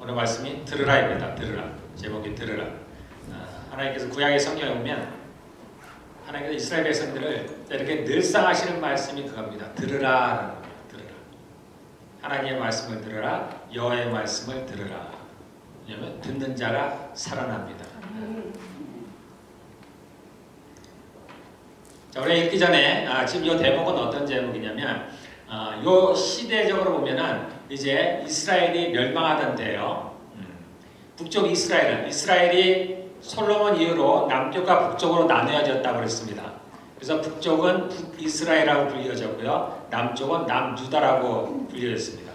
오늘 말씀이 들으라입니다. 들으라. 제목이 들으라. 하나님께서 구약의 성경에 보면 하나님께서 이스라엘 백성들을 이렇게 늘상 하시는 말씀이 그겁니다. 들으라. 들으라. 하나님의 말씀을 들으라. 여호와의 말씀을 들으라. 왜냐하면 듣는 자가 살아납니다. 자, 우리가 읽기 전에 지금 이 대목은 어떤 제목이냐면 요 시대적으로 보면은 이제 이스라엘이 멸망하던 때예요. 북쪽 이스라엘이 솔로몬 이후로 남쪽과 북쪽으로 나누어졌다고 그랬습니다. 그래서 북쪽은 북이스라엘이라고 불려졌고요. 남쪽은 남유다라고 불려졌습니다.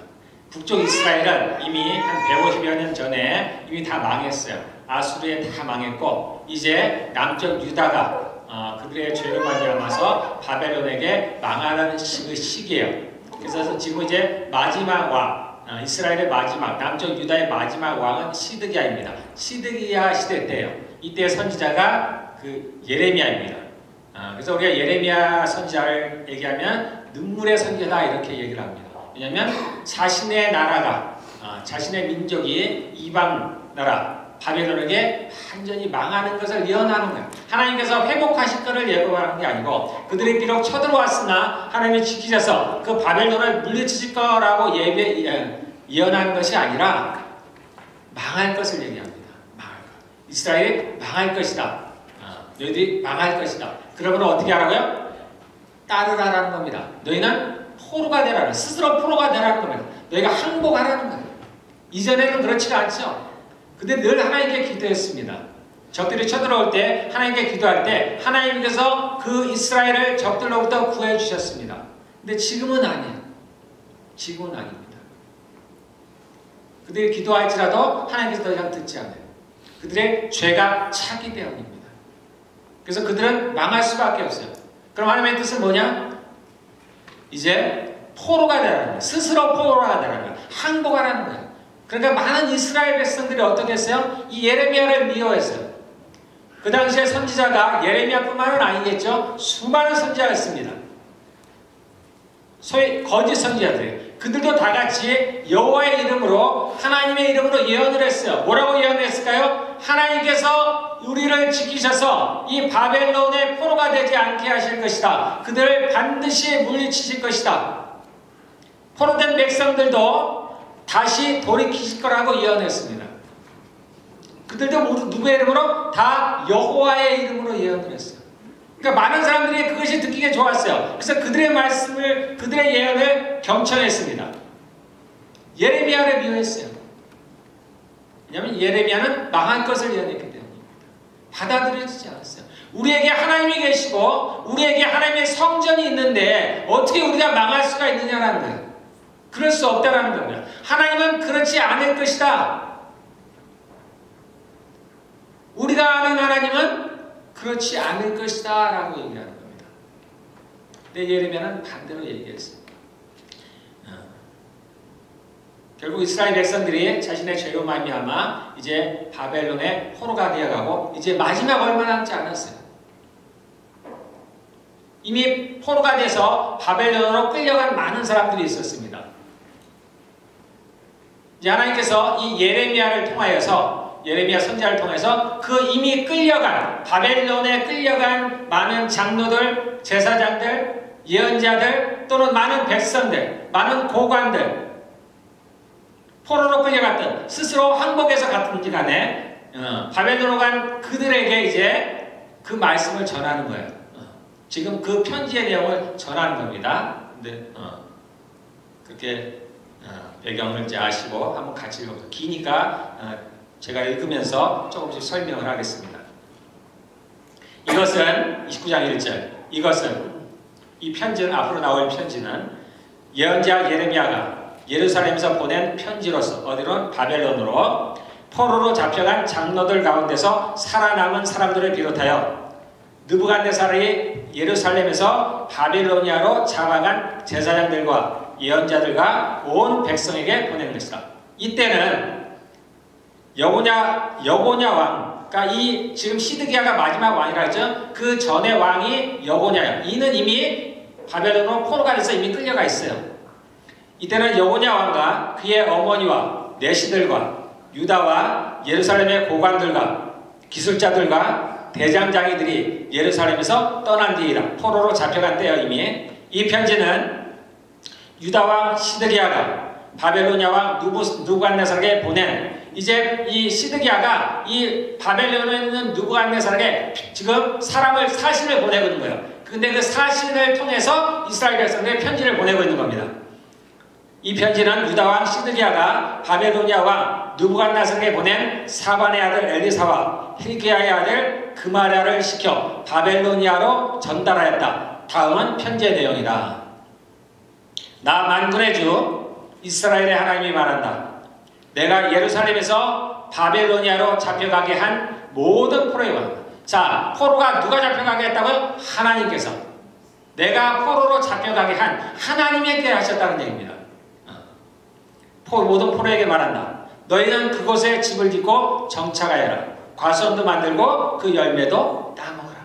북쪽 이스라엘은 이미 한 150여 년 전에 이미 다 망했어요. 아수르에 다 망했고 이제 남쪽 유다가 그들의 죄를 말미암아서 바벨론에게 망하는 시기예요. 그래서 지금 이제 마지막 왕, 이스라엘의 마지막, 남쪽 유다의 마지막 왕은 시드기야입니다. 시드기야 시대 때예요. 이때 선지자가 그 예레미야입니다. 그래서 우리가 예레미야 선지자를 얘기하면 눈물의 선지자다 이렇게 얘기를 합니다. 왜냐하면 자신의 나라가, 자신의 민족이 이방 나라 바벨론에게 완전히 망하는 것을 예언하는 거예요. 하나님께서 회복하실 것을 예고하는 게 아니고 그들이 비록 쳐들어왔으나 하나님이 지키셔서 그 바벨론을 물리치실 거라고 예언하는 것이 아니라 망할 것을 얘기합니다. 망할 것. 이스라엘이 망할 것이다. 너희들이 망할 것이다. 그러면 어떻게 하라고요? 따르라라는 겁니다. 너희는 포로가 되라는, 스스로 포로가 되라는 겁니다. 너희가 항복하라는 거예요. 이전에는 그렇지가 않죠. 근데 늘 하나님께 기도했습니다. 적들이 쳐들어올 때 하나님께 기도할 때 하나님께서 그 이스라엘을 적들로부터 구해 주셨습니다. 근데 지금은 아니에요. 지금은 아닙니다. 그들이 기도할지라도 하나님께서 더 이상 듣지 않아요. 그들의 죄가 차기 때문입니다. 그래서 그들은 망할 수밖에 없어요. 그럼 하나님의 뜻은 뭐냐? 이제 포로가 되라는 거예요. 스스로 포로가 되라는 거예요. 항복하라는 거예요. 그러니까 많은 이스라엘 백성들이 어떻게 했어요? 이 예레미야를 미워했어요. 그 당시에 선지자가 예레미야뿐만은 아니겠죠. 수많은 선지자가 있습니다. 소위 거짓 선지자들이. 그들도 다 같이 여호와의 이름으로 하나님의 이름으로 예언을 했어요. 뭐라고 예언을 했을까요? 하나님께서 우리를 지키셔서 이 바벨론의 포로가 되지 않게 하실 것이다. 그들을 반드시 물리치실 것이다. 포로된 백성들도 다시 돌이키실 거라고 예언했습니다. 그들도 누구의 이름으로? 다 여호와의 이름으로 예언을 했어요. 그러니까 많은 사람들이 그것이 듣기가 좋았어요. 그래서 그들의 말씀을, 그들의 예언을 경청했습니다. 예레미야를 미워했어요. 왜냐하면 예레미야는 망할 것을 예언했기 때문입니다. 받아들여지지 않았어요. 우리에게 하나님이 계시고 우리에게 하나님의 성전이 있는데 어떻게 우리가 망할 수가 있느냐라는 거예요. 그럴 수 없다라는 겁니다. 하나님은 그렇지 않을 것이다. 우리가 아는 하나님은 그렇지 않을 것이다 라고 얘기하는 겁니다. 근데 예레미야는 반대로 얘기했어요. 결국 이스라엘 백성들이 자신의 죄로 말미암아 이제 바벨론의 포로가 되어가고 이제 마지막 얼마 남지 않았어요. 이미 포로가 돼서 바벨론으로 끌려간 많은 사람들이 있었습니다. 이제 하나님께서 이 예레미야를 통하여서 예레미야 선지자를 통해서 그 이미 끌려간 바벨론에 끌려간 많은 장로들, 제사장들, 예언자들 또는 많은 백성들, 많은 고관들 포로로 끌려갔던 스스로 항복해서 갔든지 간에 바벨론으로 간 그들에게 이제 그 말씀을 전하는 거예요. 지금 그 편지의 내용을 전하는 겁니다. 근데 그렇게 배경을 이제 아시고 한번 같이 읽어보세요. 기니까 제가 읽으면서 조금씩 설명을 하겠습니다. 이것은 29장 1절 이 편지는 앞으로 나올 편지는 예언자 예레미야가 예루살렘에서 보낸 편지로서 어디로? 바벨론으로 포로로 잡혀간 장로들 가운데서 살아남은 사람들을 비롯하여 느부갓네살이 예루살렘에서 바빌로니아로 잡아간 제사장들과 예언자들과 온 백성에게 보낸 것이다. 이때는 여고냐 왕, 그러니까 이 지금 시드기야가 마지막 왕이라 했죠. 그 전의 왕이 여고냐예요. 이는 이미 바벨론으로 포로가 돼서 이미 끌려가 있어요. 이때는 여고냐 왕과 그의 어머니와 내시들과 유다와 예루살렘의 고관들과 기술자들과 대장장이들이 예루살렘에서 떠난 뒤이라. 포로로 잡혀간 때여 이미. 이 편지는 유다 왕 시드기야가 바벨로니아 왕 느부갓네살에게 보낸, 이제 이 시드기야가 이 바벨론에 있는 느부갓네살에게 지금 사신을 보내고 있는 거예요. 근데 그 사신을 통해서 이스라엘 백성들에게 편지를 보내고 있는 겁니다. 이 편지는 유다 왕 시드기야가 바벨로니아 왕 느부갓네살에게 보낸 사반의 아들 엘리사와 hilki야의 아들 그마랴를 시켜 바벨로니아로 전달하였다. 다음은 편지의 내용이다. 나 만군의 주 이스라엘의 하나님이 말한다. 내가 예루살렘에서 바벨로니아로 잡혀가게 한 모든 포로의 왕. 자, 포로가 누가 잡혀가게 했다고요? 하나님께서. 내가 포로로 잡혀가게 한 하나님에게 하셨다는 얘기입니다. 모든 포로에게 말한다. 너희는 그곳에 집을 짓고 정착하여라. 과수원도 만들고 그 열매도 따먹어라.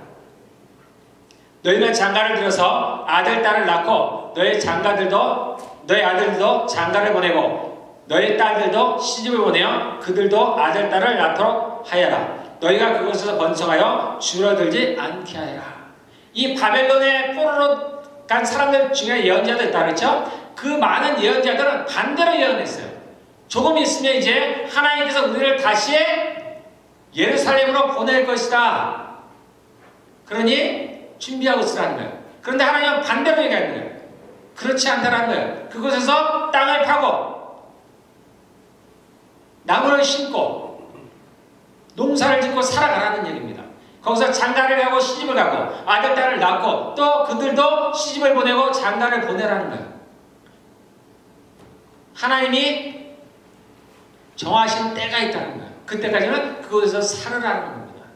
너희는 장가를 들여서 아들, 딸을 낳고 너희 아들들도 장가를 보내고 너희 딸들도 시집을 보내어 그들도 아들, 딸을 낳도록 하여라. 너희가 그곳에서 번성하여 줄어들지 않게 하여라. 이 바벨론의 포로로 간 사람들 중에 예언자들 있다 그랬죠? 그 많은 예언자들은 반대로 예언했어요. 조금 있으면 이제 하나님께서 우리를 다시 예루살렘으로 보낼 것이다. 그러니 준비하고 있으라는 거예요. 그런데 하나님은 반대로 얘기하는 거예요. 그렇지 않다는 거예요. 그곳에서 땅을 파고 나무를 심고 농사를 짓고 살아가라는 얘기입니다. 거기서 장가를 가고 시집을 가고 아들, 딸을 낳고 또 그들도 시집을 보내고 장가를 보내라는 거예요. 하나님이 정하신 때가 있다는 거예요. 그때까지는 그곳에서 살으라는 겁니다.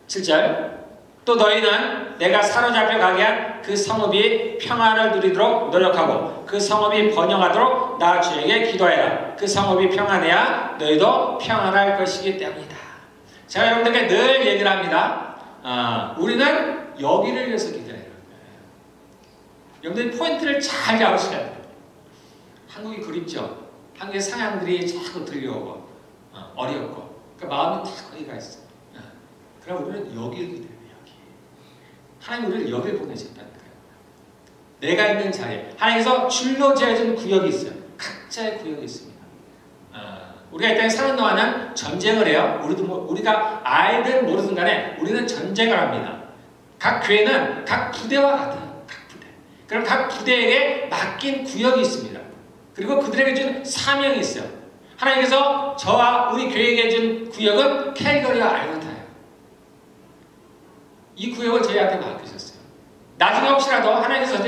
7절 또 너희는 내가 사로잡혀 가게 한 그 성읍이 평안을 누리도록 노력하고 그 성읍이 번영하도록 나 주에게 기도해라. 그 성읍이 평안해야 너희도 평안할 것이기 때문이다. 제가 여러분들께 늘 얘기를 합니다. 우리는 여기를 위해서 기도해야 돼요. 여러분들이 포인트를 잘 잡으셔야 돼요. 한국이 그립죠. 한국의 상향들이 자꾸 들려오고 어렵고 그러니까 마음이 다 거기가 있어요. 그럼 우리는 여기를 기도해야 돼요. 여기. 하나님 우리를 여기를 보내셨다는 거예요. 내가 있는 자리에 하나님께서 줄로 지어준 구역이 있어요. 각자의 구역이 있습니다. 우리가 이 땅에 사는 동안은 전쟁을 해요. 우리가 알든 모르든 간에 우리는 전쟁을 합니다. 각 교회는 각 부대와 같아요. 각 부대. 그럼 각 부대에게 맡긴 구역이 있습니다. 그리고 그들에게 준 사명이 있어요. 하나님께서 저와 우리 교회에게 준 구역은 캘거리와 알버타예요. 이 구역을 저희한테 맡기셨어요. 나중에 혹시라도 하나님께서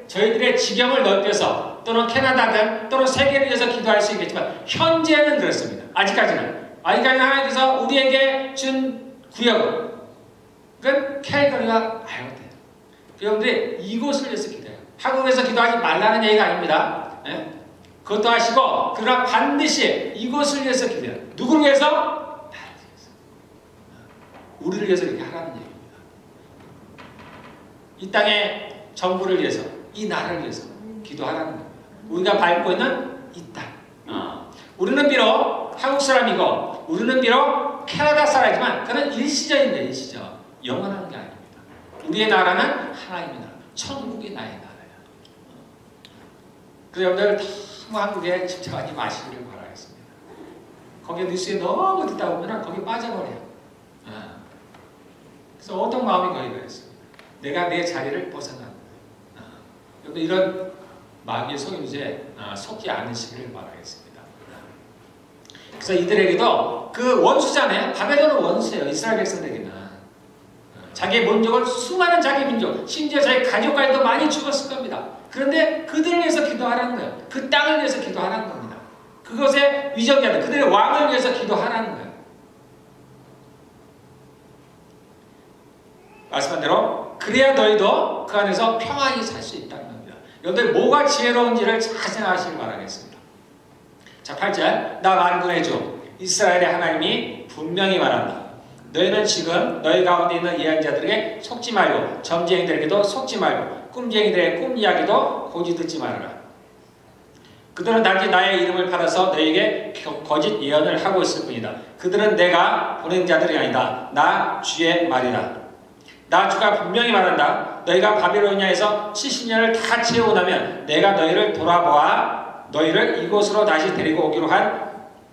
저희들의 지경을 넓혀서 또는 캐나다든 또는 세계를 위해서 기도할 수 있겠지만 현재는 그렇습니다. 아직까지는 하나님께서 우리에게 준 구역은 캘거리와 알버타예요. 여러분들이 이곳을 위해서 기도해요. 한국에서 기도하지 말라는 얘기가 아닙니다. 네? 그것도 하시고 그러나 반드시 이곳을 위해서 기도해요. 누구를 위해서? 나를 위해서. 우리를 위해서 이렇게 하라는 얘기입니다. 이 땅의 정부를 위해서, 이 나라를 위해서 기도하라는 겁니다. 우리가 밟고 있는 이 땅. 우리는 비록 한국 사람이고 우리는 비록 캐나다 사람이지만 그는 일시적입니다. 일시적. 영원한 게 아닙니다. 우리의 나라는 하나님의 나라, 천국이 나의 나라예요. 그래서 여러분들 너무 한국에 집착하지 마시기를 바라겠습니다. 거기에 뉴스에 너무 듣다 보면 거기 빠져버려요. 그래서 어떤 마음이 거기가 있습니다. 내가 내 자리를 벗어나는 거예요. 여러분 이런 마귀의 속임수에 속지 않으시기를 바라겠습니다. 그래서 이들에게도 그 원수잖아요. 바벨론은 원수예요. 이스라엘 백성에게는. 자기의 민족을 수많은 자기 민족, 심지어 자기 가족까지도 많이 죽었을 겁니다. 그런데 그들을 위해서 기도하라는 거예요. 그 땅을 위해서 기도하라는 겁니다. 그것의 위정자들, 그들의 왕을 위해서 기도하라는 거예요. 말씀한 대로 그래야 너희도 그 안에서 평안히 살 수 있다는 겁니다. 여러분들 뭐가 지혜로운지를 잘 생각하시길 바라겠습니다. 자, 8절 나 만군의 주 이스라엘의 하나님이 분명히 말한다. 너희는 지금 너희 가운데 있는 예언자들에게 속지 말고 점쟁이들에게도 속지 말고 꿈쟁이들의 꿈 이야기도 고지 듣지 말아라. 그들은 단지 나의 이름을 팔아서 너에게 거짓 예언을 하고 있을 뿐이다. 그들은 내가 보낸 자들이 아니다. 나 주의 말이다. 나 주가 분명히 말한다. 너희가 바빌로니아에서 70년을 다 채우고 나면 내가 너희를 돌아보아 너희를 이곳으로 다시 데리고 오기로 한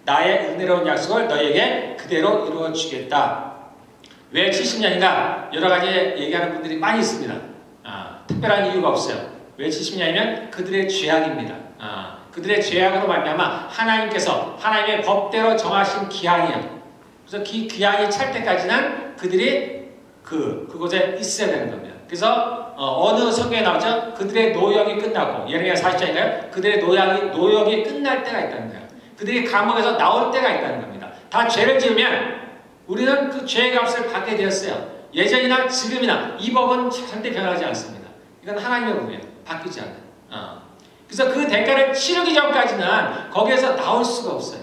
나의 은혜로운 약속을 너희에게 그대로 이루어 주겠다. 왜 70년인가? 여러 가지 얘기하는 분들이 많이 있습니다. 특별한 이유가 없어요. 왜 70년이면 그들의 죄악입니다. 그들의 죄악으로 말미암아 하나님께서 하나님의 법대로 정하신 기한이에요. 그래서 기한이 찰 때까지는 그들이 그곳에 있어야 되는 겁니다. 그래서 어느 성경에 나오죠? 그들의 노역이 끝나고 예레미야 40장인가요? 그들의 노역이 끝날 때가 있다는 거예요. 그들이 감옥에서 나올 때가 있다는 겁니다. 다 죄를 지으면 우리는 그 죄의 값을 받게 되었어요. 예전이나 지금이나 이 법은 절대 변하지 않습니다. 이건 하나님의 법이에요. 바뀌지 않아요. 그래서 그 대가를 치르기 전까지는 거기에서 나올 수가 없어요.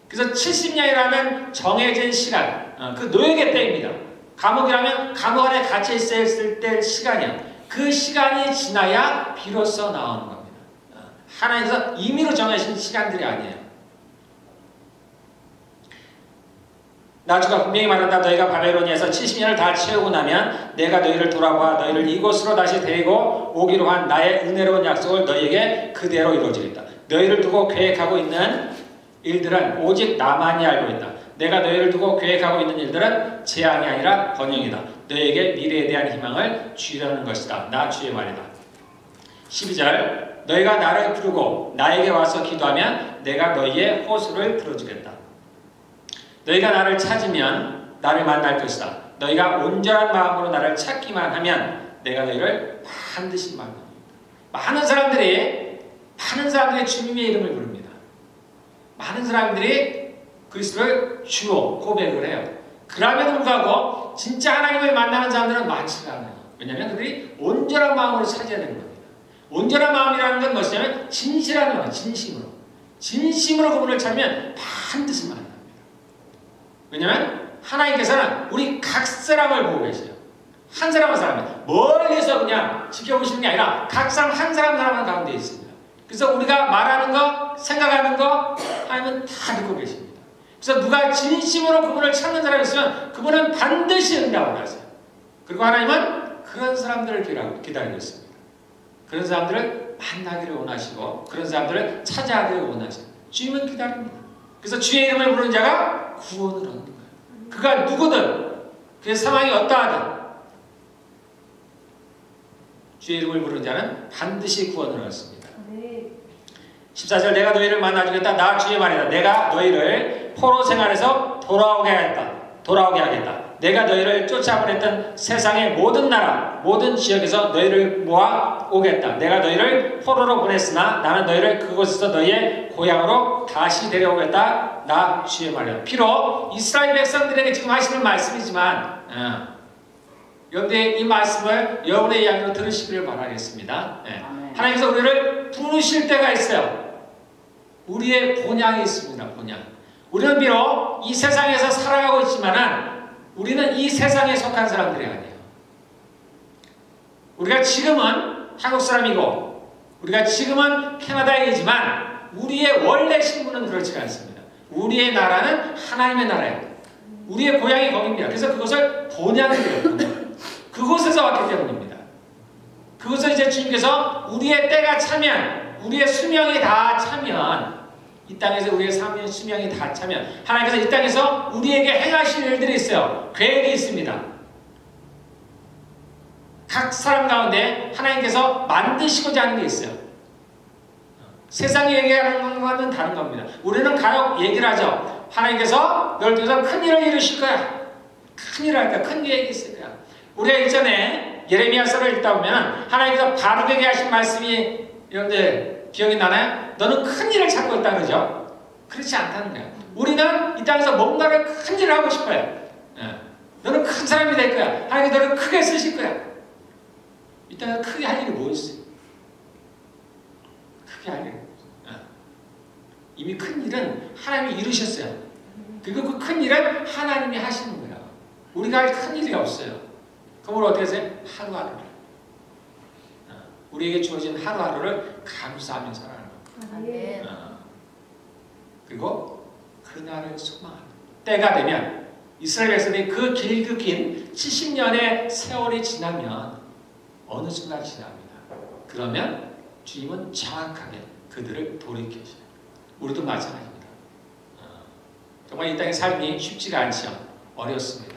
그래서 70년이라는 정해진 시간, 그 노역의 때입니다. 감옥이라면 감옥 안에 갇혀 있을 때 시간이야. 그 시간이 지나야 비로소 나오는 겁니다. 하나님께서 임의로 정하신 시간들이 아니에요. 나 주가 분명히 말한다. 너희가 바벨로니아에서 70년을 다 채우고 나면 내가 너희를 돌아봐 너희를 이곳으로 다시 데리고 오기로 한 나의 은혜로운 약속을 너희에게 그대로 이루어지겠다. 너희를 두고 계획하고 있는 일들은 오직 나만이 알고 있다. 내가 너희를 두고 계획하고 있는 일들은 재앙이 아니라 번영이다. 너희에게 미래에 대한 희망을 주려는 것이다. 나 주의 말이다. 12절 너희가 나를 부르고 나에게 와서 기도하면 내가 너희의 호소를 들어주겠다. 너희가 나를 찾으면 나를 만날 것이다. 너희가 온전한 마음으로 나를 찾기만 하면 내가 너희를 반드시 만납니다. 많은 사람들이 주님의 이름을 부릅니다. 많은 사람들이 그리스도를 주로 고백을 해요. 그럼에도 불구하고 진짜 하나님을 만나는 사람들은 많지가 않아요. 왜냐하면 그들이 온전한 마음으로 찾아야 되는 겁니다. 온전한 마음이라는 건 무엇이냐면 진실한 마음, 진심으로 그분을 찾으면 반드시 만납니다. 왜냐하면 하나님께서는 우리 각 사람을 보고 계세요. 한 사람 한 사람 멀리서 그냥 지켜보시는 게 아니라 각 사람 한 사람 가운데 있습니다. 그래서 우리가 말하는 거, 생각하는 거 하나님은 다 듣고 계십니다. 그래서 누가 진심으로 그분을 찾는 사람이 있으면 그분은 반드시 응답을 하세요. 그리고 하나님은 그런 사람들을 기다리고 있습니다. 그런 사람들을 만나기를 원하시고 그런 사람들을 찾아가기를 원하시고 주님은 기다립니다. 그래서 주의 이름을 부르는 자가 구원을 얻는 거예요. 그가 누구든 그의 상황이 어떠하든 주의 이름을 부르는 자는 반드시 구원을 얻습니다. 14절 내가 너희를 만나주겠다. 나 주의 말이다. 내가 너희를 포로 생활에서 돌아오게 하겠다. 내가 너희를 쫓아보냈던 세상의 모든 나라, 모든 지역에서 너희를 모아 오겠다. 내가 너희를 포로로 보냈으나 나는 너희를 그곳에서 너희의 고향으로 다시 데려오겠다. 나 주의 말이다. 비록 이스라엘 백성들에게 지금 하시는 말씀이지만 여러분의 이 말씀을 여러분의 이야기로 들으시기를 바라겠습니다. 하나님께서 우리를 부르실 때가 있어요. 우리의 본향이 있습니다. 본향. 우리는 비록 이 세상에서 살아가고 있지만 우리는 이 세상에 속한 사람들이 아니에요. 우리가 지금은 한국 사람이고 우리가 지금은 캐나다인이지만 우리의 원래 신분은 그렇지 않습니다. 우리의 나라는 하나님의 나라예요. 우리의 고향이 거기입니다. 그래서 그것을 본향이라고 해요. 그곳에서 왔기 때문입니다. 그것을 이제 주님께서 우리의 때가 차면 우리의 수명이 다 차면 이 땅에서 우리의 수명이 다 차면 하나님께서 이 땅에서 우리에게 행하실 일들이 있어요. 계획이 있습니다. 각 사람 가운데 하나님께서 만드시고자 하는 게 있어요. 세상이 얘기하는 것과는 다른 겁니다. 우리는 간혹 얘기를 하죠. 하나님께서 너를 통해서 큰 일을 이루실 거야. 큰 일을 할 거야. 큰 계획이 있을 거야. 우리가 이전에 예레미야서를 읽다 보면 하나님께서 바룩에게 하신 말씀이 여러분들 기억이 나나요? 너는 큰 일을 찾고 있다 그러죠? 그렇지 않다는 거예요. 우리는 이 땅에서 뭔가를 큰 일을 하고 싶어요. 너는 큰 사람이 될 거야. 하나님께서 너를 크게 쓰실 거야. 이 땅에서 크게 할 일이 뭐 있어요? 크게 할 일. 이미 큰 일은 하나님이 이루셨어요. 그리고 그 큰 일은 하나님이 하시는 거예요. 우리가 할 큰 일이 없어요. 그러므로 어떻게 하세요? 하루하루를. 우리에게 주어진 하루하루를 감사하며 살아가는 거예요. 그리고 그날을 소망합니다. 때가 되면 이스라엘 백성이 그 길게 70년의 세월이 지나면 어느 순간 지납니다. 그러면 주님은 정확하게 그들을 돌이키셔요. 우리도 마찬가지입니다. 정말 이 땅의 삶이 쉽지가 않죠. 어렵습니다.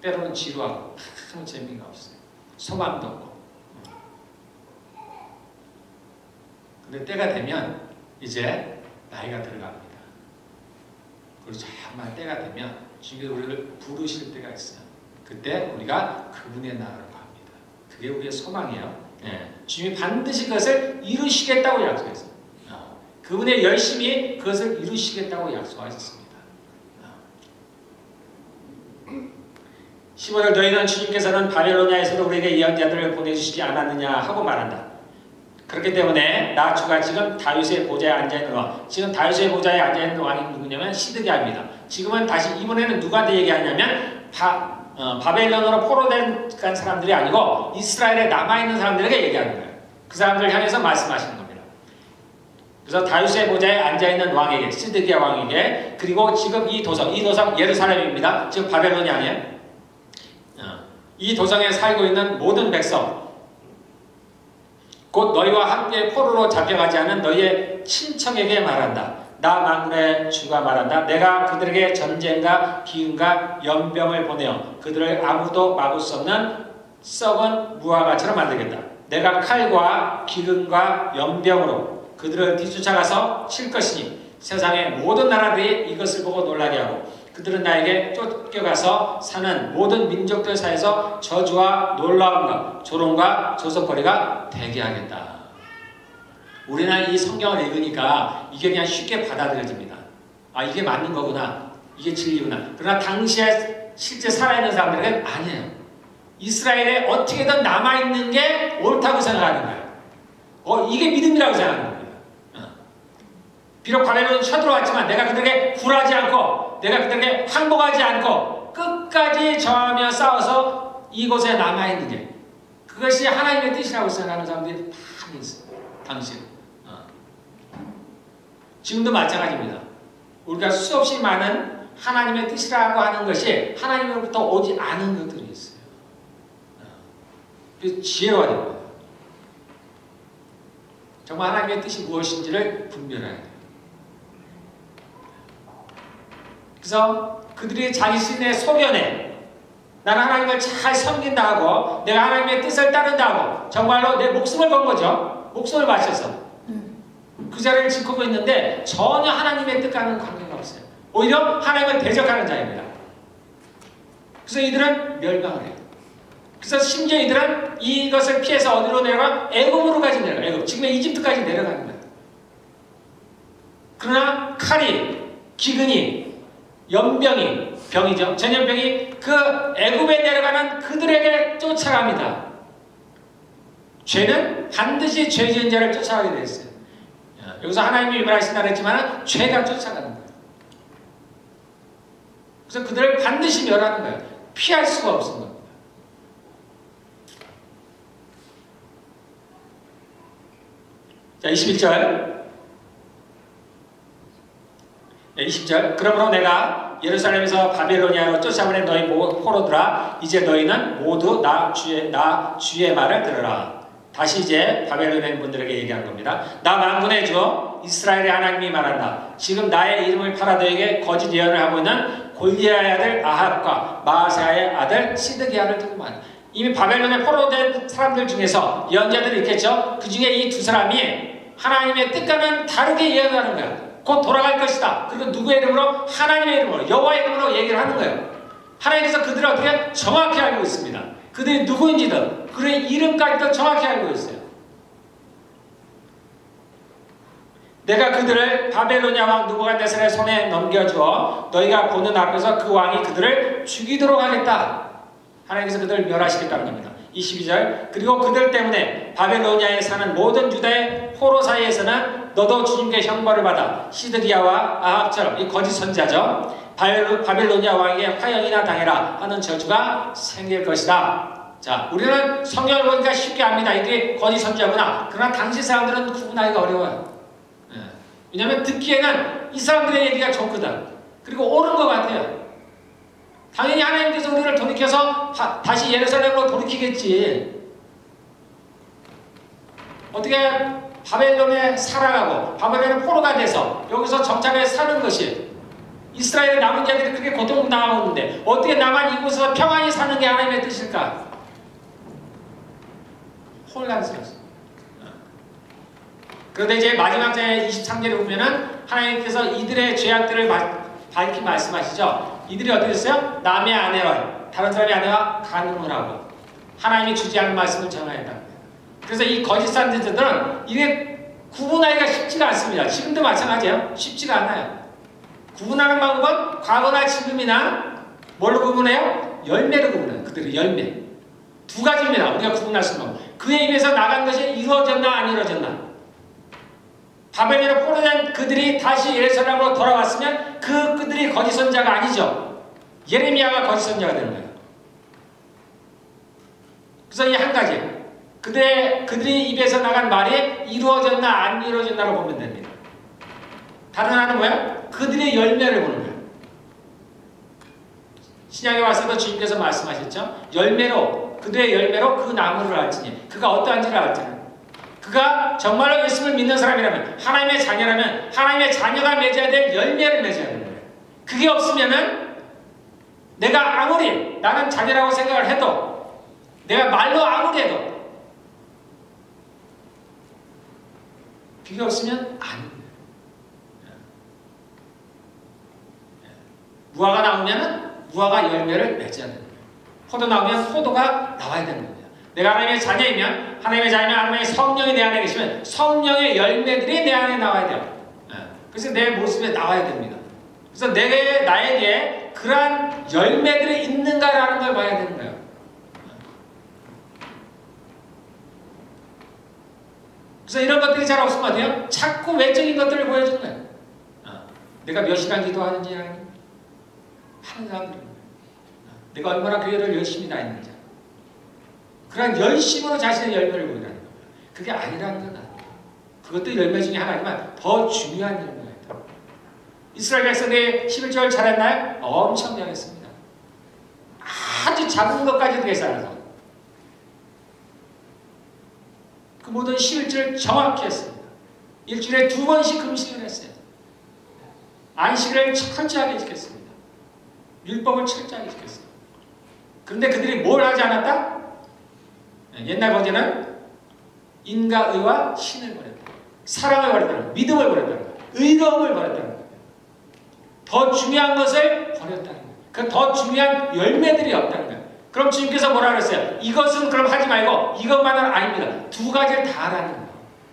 때로는 지루하고 아무 재미가 없어요. 소망도 없고. 근데 때가 되면 이제 나이가 들어갑니다. 그리고 정말 때가 되면 주님께서 우리를 부르실 때가 있어요. 그때 우리가 그분의 나라로 갑니다. 그게 우리의 소망이에요. 주님이 반드시 그것을 이루시겠다고 약속했어요. 그분의 열심히 그것을 이루시겠다고 약속하셨습니다. 15절 너희는 주님께서는 바벨로니아에서도 우리에게 예언자들을 보내주시지 않았느냐 하고 말한다. 그렇기 때문에 나 주가 지금 다윗의 보좌에 앉아있는 왕, 지금 다윗의 보좌에 앉아있는 왕이 누구냐면 시드기야입니다. 지금은 다시 이번에는 누구한테 얘기하냐면 바벨론으로 포로된 사람들이 아니고 이스라엘에 남아있는 사람들에게 얘기하는 거예요. 그 사람들을 향해서 말씀하시는 겁니다. 그래서 다윗의 보좌에 앉아있는 왕에게, 시드기야 왕에게, 그리고 지금 이 도성 예루살렘입니다. 지금 바벨론이 아니에요. 이 도성에 살고 있는 모든 백성, 곧 너희와 함께 포로로 잡혀가지 않은 너희의 친척에게 말한다. 나 만군의 주가 말한다. 내가 그들에게 전쟁과 기근과 연병을 보내어 그들을 아무도 막을 수 없는 썩은 무화과처럼 만들겠다. 내가 칼과 기근과 연병으로 그들을 뒤쫓아가서 칠 것이니 세상의 모든 나라들이 이것을 보고 놀라게 하고 그들은 나에게 쫓겨가서 사는 모든 민족들 사이에서 저주와 놀라움과 조롱과 조석거리가 되게 하겠다. 우리는 이 성경을 읽으니까 이게 그냥 쉽게 받아들여집니다. 아, 이게 맞는 거구나. 이게 진리구나. 그러나 당시에 실제 살아있는 사람들에게는 아니에요. 이스라엘에 어떻게든 남아있는 게 옳다고 생각하는 거예요. 이게 믿음이라고 생각하는 겁니다. 비록 바벨론은 쳐들어왔지만 내가 그들에게 굴하지 않고 내가 그들에게 항복하지 않고 끝까지 저하며 싸워서 이곳에 남아있는 게 그것이 하나님의 뜻이라고 생각하는 사람들이 많이 있어요. 당시 지금도 마찬가지입니다. 우리가 수없이 많은 하나님의 뜻이라고 하는 것이 하나님으로부터 오지 않은 것들이 있어요. 그래서 지혜로워야 됩니다. 정말 하나님의 뜻이 무엇인지를 분별해야 돼요. 그래서 그들이 자신의 소견에 나는 하나님을 잘 섬긴다 하고 내가 하나님의 뜻을 따른다 하고 정말로 내 목숨을 건 거죠. 목숨을 바쳐서 그 자리를 지키고 있는데 전혀 하나님의 뜻과는 관계가 없어요. 오히려 하나님을 대적하는 자입니다. 그래서 이들은 멸망을 해요. 그래서 심지어 이들은 이것을 피해서 어디로 내려가? 애굽으로까지 내려가. 애굽. 지금 이집트까지 내려가는 거예요. 그러나 칼이, 기근이, 연병이, 병이죠. 전염병이 그 애굽에 내려가는 그들에게 쫓아갑니다. 죄는 반드시 죄 지은 자를 쫓아가게 되어 있어요. 여기서 하나님이 유발하신다 그랬지만 죄가 쫓아가는 거예요. 그래서 그들을 반드시 멸하는 거예요. 피할 수가 없는 겁니다. 자, 21절. 20절. 그러므로 내가 예루살렘에서 바벨로니아로 쫓아보낸 너희 포로들아 이제 너희는 모두 나 주의 말을 들으라. 다시 이제 바벨론의 분들에게 얘기한 겁니다. 나 만군의 주 이스라엘의 하나님이 말한다. 지금 나의 이름을 팔아 너에게 거짓 예언을 하고 있는 골리앗의 아들 아합과 마아세아의 아들 시드기야를 두고 말한다. 이미 바벨론에 포로된 사람들 중에서 예언자들이 있겠죠. 그 중에 이 두 사람이 하나님의 뜻과는 다르게 예언하는 거야. 곧 돌아갈 것이다. 그리고 누구의 이름으로? 하나님의 이름으로, 여호와의 이름으로 얘기를 하는 거예요. 하나님께서 그들을 어떻게 정확히 알고 있습니다. 그들이 누구인지도 그들의 이름까지도 정확히 알고 있어요. 내가 그들을 바벨로니아 왕 느부갓네살의 손에 넘겨주어 너희가 보는 앞에서 그 왕이 그들을 죽이도록 하겠다. 하나님께서 그들을 멸하시겠다는 겁니다. 22절. 그리고 그들 때문에 바벨로니아에 사는 모든 유다의 포로 사이에서는 너도 주님께 형벌을 받아 시드기야와 아합처럼 이 거짓 선지자죠. 바벨로니아 왕에게 화형이나 당해라 하는 저주가 생길 것이다. 자, 우리는 성경을 보니까 쉽게 압니다. 이게 거짓 선지자구나. 그러나 당시 사람들은 구분하기가 어려워요. 왜냐하면 듣기에는 이 사람들의 얘기가 좋거든. 그리고 옳은 것 같아요. 당연히 하나님께서 우리를 돌이켜서 다시 예루살렘으로 돌이키겠지. 어떻게 바벨론에 살아가고 바벨론의 포로가 돼서 여기서 정착해 사는 것이 이스라엘 남은 자들이 그렇게 고통당하고 있는데 어떻게 나만 이곳에서 평안히 사는 게 하나님의 뜻일까? 혼란스럽습니다. 그런데 이제 마지막 장의 23절에 보면은 하나님께서 이들의 죄악들을 밝히 말씀하시죠. 이들이 어떻게 됐어요? 남의 아내와 다른 사람의 아내와 간음을 하고 하나님이 주지 않은 말씀을 전하였다. 그래서 이 거짓 선지자들은 이게 구분하기가 쉽지가 않습니다. 지금도 마찬가지예요. 쉽지가 않아요. 구분하는 방법은 과거나 지금이나 뭘로 구분해요? 열매로 구분해요. 그들의 열매. 두 가지입니다. 우리가 구분할 수 있는 방법. 그의 입에서 나간 것이 이루어졌나 안 이루어졌나. 바벨론에 포로된 그들이 다시 예루살렘으로 돌아왔으면 그들이 거짓 선자가 아니죠. 예레미야가 거짓 선자가 되는 거예요. 그래서 이 한 가지. 그들이 입에서 나간 말이 이루어졌나 안 이루어졌나로 보면 됩니다. 다른 하나는 뭐야? 그들의 열매를 보는 거예요. 신약에 와서도 주님께서 말씀하셨죠. 열매로, 그들의 열매로 그 나무를 알지니, 그가 어떠한지를 알지니, 그가 정말로 예수를 믿는 사람이라면, 하나님의 자녀라면 하나님의 자녀가 맺어야 될 열매를 맺어야 되는 거예요. 그게 없으면은 내가 아무리 나는 자녀라고 생각을 해도, 내가 말로 아무리 해도 그게 없으면 안 돼요. 무화과 나오면은 무화과 열매를 맺어야 되는 거예요. 포도 나오면 포도가 나와야 되는 겁니다. 내가 하나님의 자녀이면 하나님의 성령이 내 안에 계시면 성령의 열매들이 내 안에 나와야 돼요. 그래서 내 모습에 나와야 됩니다. 그래서 나에게 그러한 열매들이 있는가라는 걸 봐야 되는 거예요. 그래서 이런 것들이 잘 없으면 어때요? 자꾸 외적인 것들을 보여주는 거예요. 내가 몇 시간 기도하는지 하는 사람들은 내가 얼마나 교회를 열심히 다니는지 그런 열심으로 자신의 열매를 보이라는 겁니다. 그게 아니라는 건 아니에요. 그것도 열매 중에 하나지만 더 중요한 열매가 있다. 이스라엘 백성들이 11절 잘했나요? 엄청 잘했습니다. 아주 작은 것까지도 계산해서 그 모든 11절 정확히 했습니다. 일주일에 2번씩 금식을 했어요. 안식을 철저하게 지켰습니다. 율법을 철저하게 지켰어요. 그런데 그들이 뭘 하지 않았다? 옛날 버전은 인과 의와 신을 버렸다. 사랑을 버렸다. 믿음을 버렸다. 의로움을 버렸다는 거예요. 더 중요한 것을 버렸다는 거예요. 그 더 중요한 열매들이 없다는 거예요. 그럼 주님께서 뭐라 그랬어요? 이것은 그럼 하지 말고 이것만은 아닙니다. 두 가지를 다 하라는 거예요.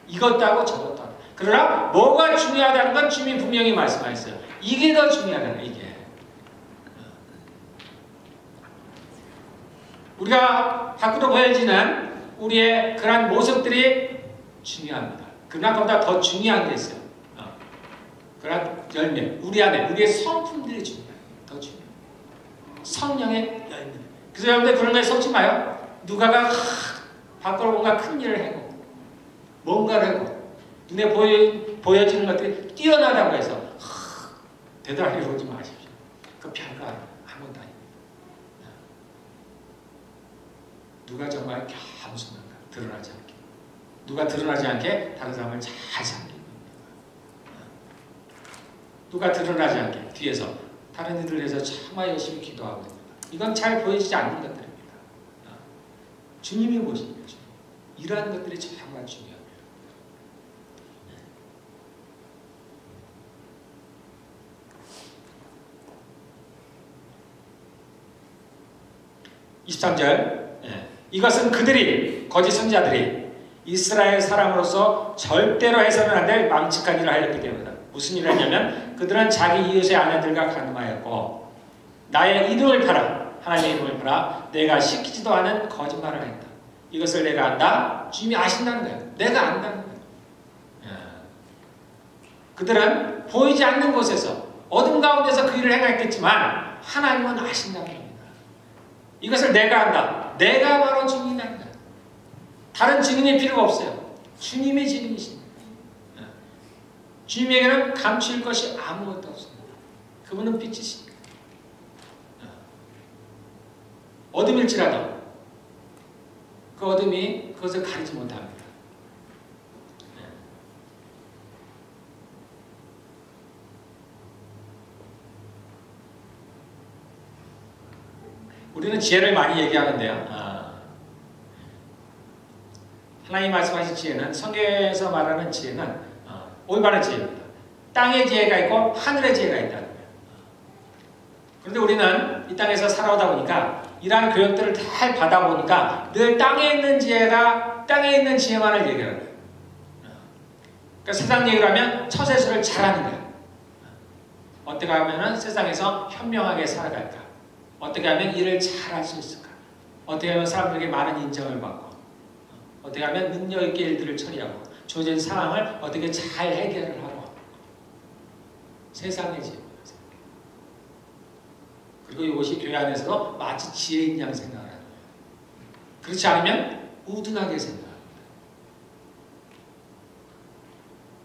이것도 하고 저것도 하고. 그러나 뭐가 중요하다는 건 주님이 분명히 말씀하셨어요. 이게 더 중요하다는 거예요. 이게. 우리가 밖으로 보여지는 우리의 그러한 모습들이 중요합니다. 그러나 그보다 더 중요한 게 있어요. 그러한 열매, 우리 안에 우리의 성품들이 중요해요. 더 중요해요. 성령의 열매. 그래서 여러분들 그런 거에 속지 마요. 누가가 밖으로 뭔가 큰 일을 하고 뭔가를 하고 눈에 보여지는 것들이 뛰어나다고 해서 대단하게 보지 마십시오. 그 별거 아무것도 아닙니다. 누가 정말 겸손한가? 드러나지 않게. 누가 드러나지 않게 다른 사람을 잘 섬기는 겁니다. 누가 드러나지 않게 뒤에서 다른 이들을 위해서 정말 열심히 기도하고 있는 것. 이건 잘 보여지지 않는 것들입니다. 주님이 보십니다. 이러한 것들이 정말 중요합니다. 23절 이것은 그들이 거짓 선지자들이 이스라엘 사람으로서 절대로 해서는 안 될 망측한 일을 하였기 때문이다. 무슨 일을 했냐면 그들은 자기 이웃의 아내들과 간음하였고 나의 이름을 팔아 하나님의 이름을 팔아 내가 시키지도 않은 거짓말을 했다. 이것을 내가 안다. 주님이 아신다는 거예요. 내가 안다는 거예요. 그들은 보이지 않는 곳에서 어둠 가운데서 그 일을 행했겠지만 하나님은 아신다는 겁니다. 이것을 내가 안다. 내가 바로 증인이다. 다른 증인이 필요가 없어요. 주님이 증인이십니다. 주님에게는 감출 것이 아무것도 없습니다. 그분은 빛이십니다. 어둠일지라도 그 어둠이 그것을 가리지 못합니다. 우리는 지혜를 많이 얘기하는데요. 하나님 말씀하신 지혜는, 성경에서 말하는 지혜는 올바른 지혜입니다. 땅의 지혜가 있고 하늘의 지혜가 있다는 거예요. 그런데 우리는 이 땅에서 살아오다 보니까 이러한 교육들을 잘 받아보니까 늘 땅에 있는 지혜만을 얘기하는 거예요. 그러니까 세상 얘기를 하면 처세술을 잘하는 거예요. 어떻게 하면 세상에서 현명하게 살아갈까? 어떻게 하면 일을 잘할 수 있을까? 어떻게 하면 사람들에게 많은 인정을 받고, 어떻게 하면 능력 있게 일들을 처리하고, 주어진 상황을 어떻게 잘 해결을 하고, 세상의 지혜입니다. 그리고 이것이 교회 안에서도 마치 지혜인 양 생각을 하는 거예요. 그렇지 않으면 우둔하게 생각합니다.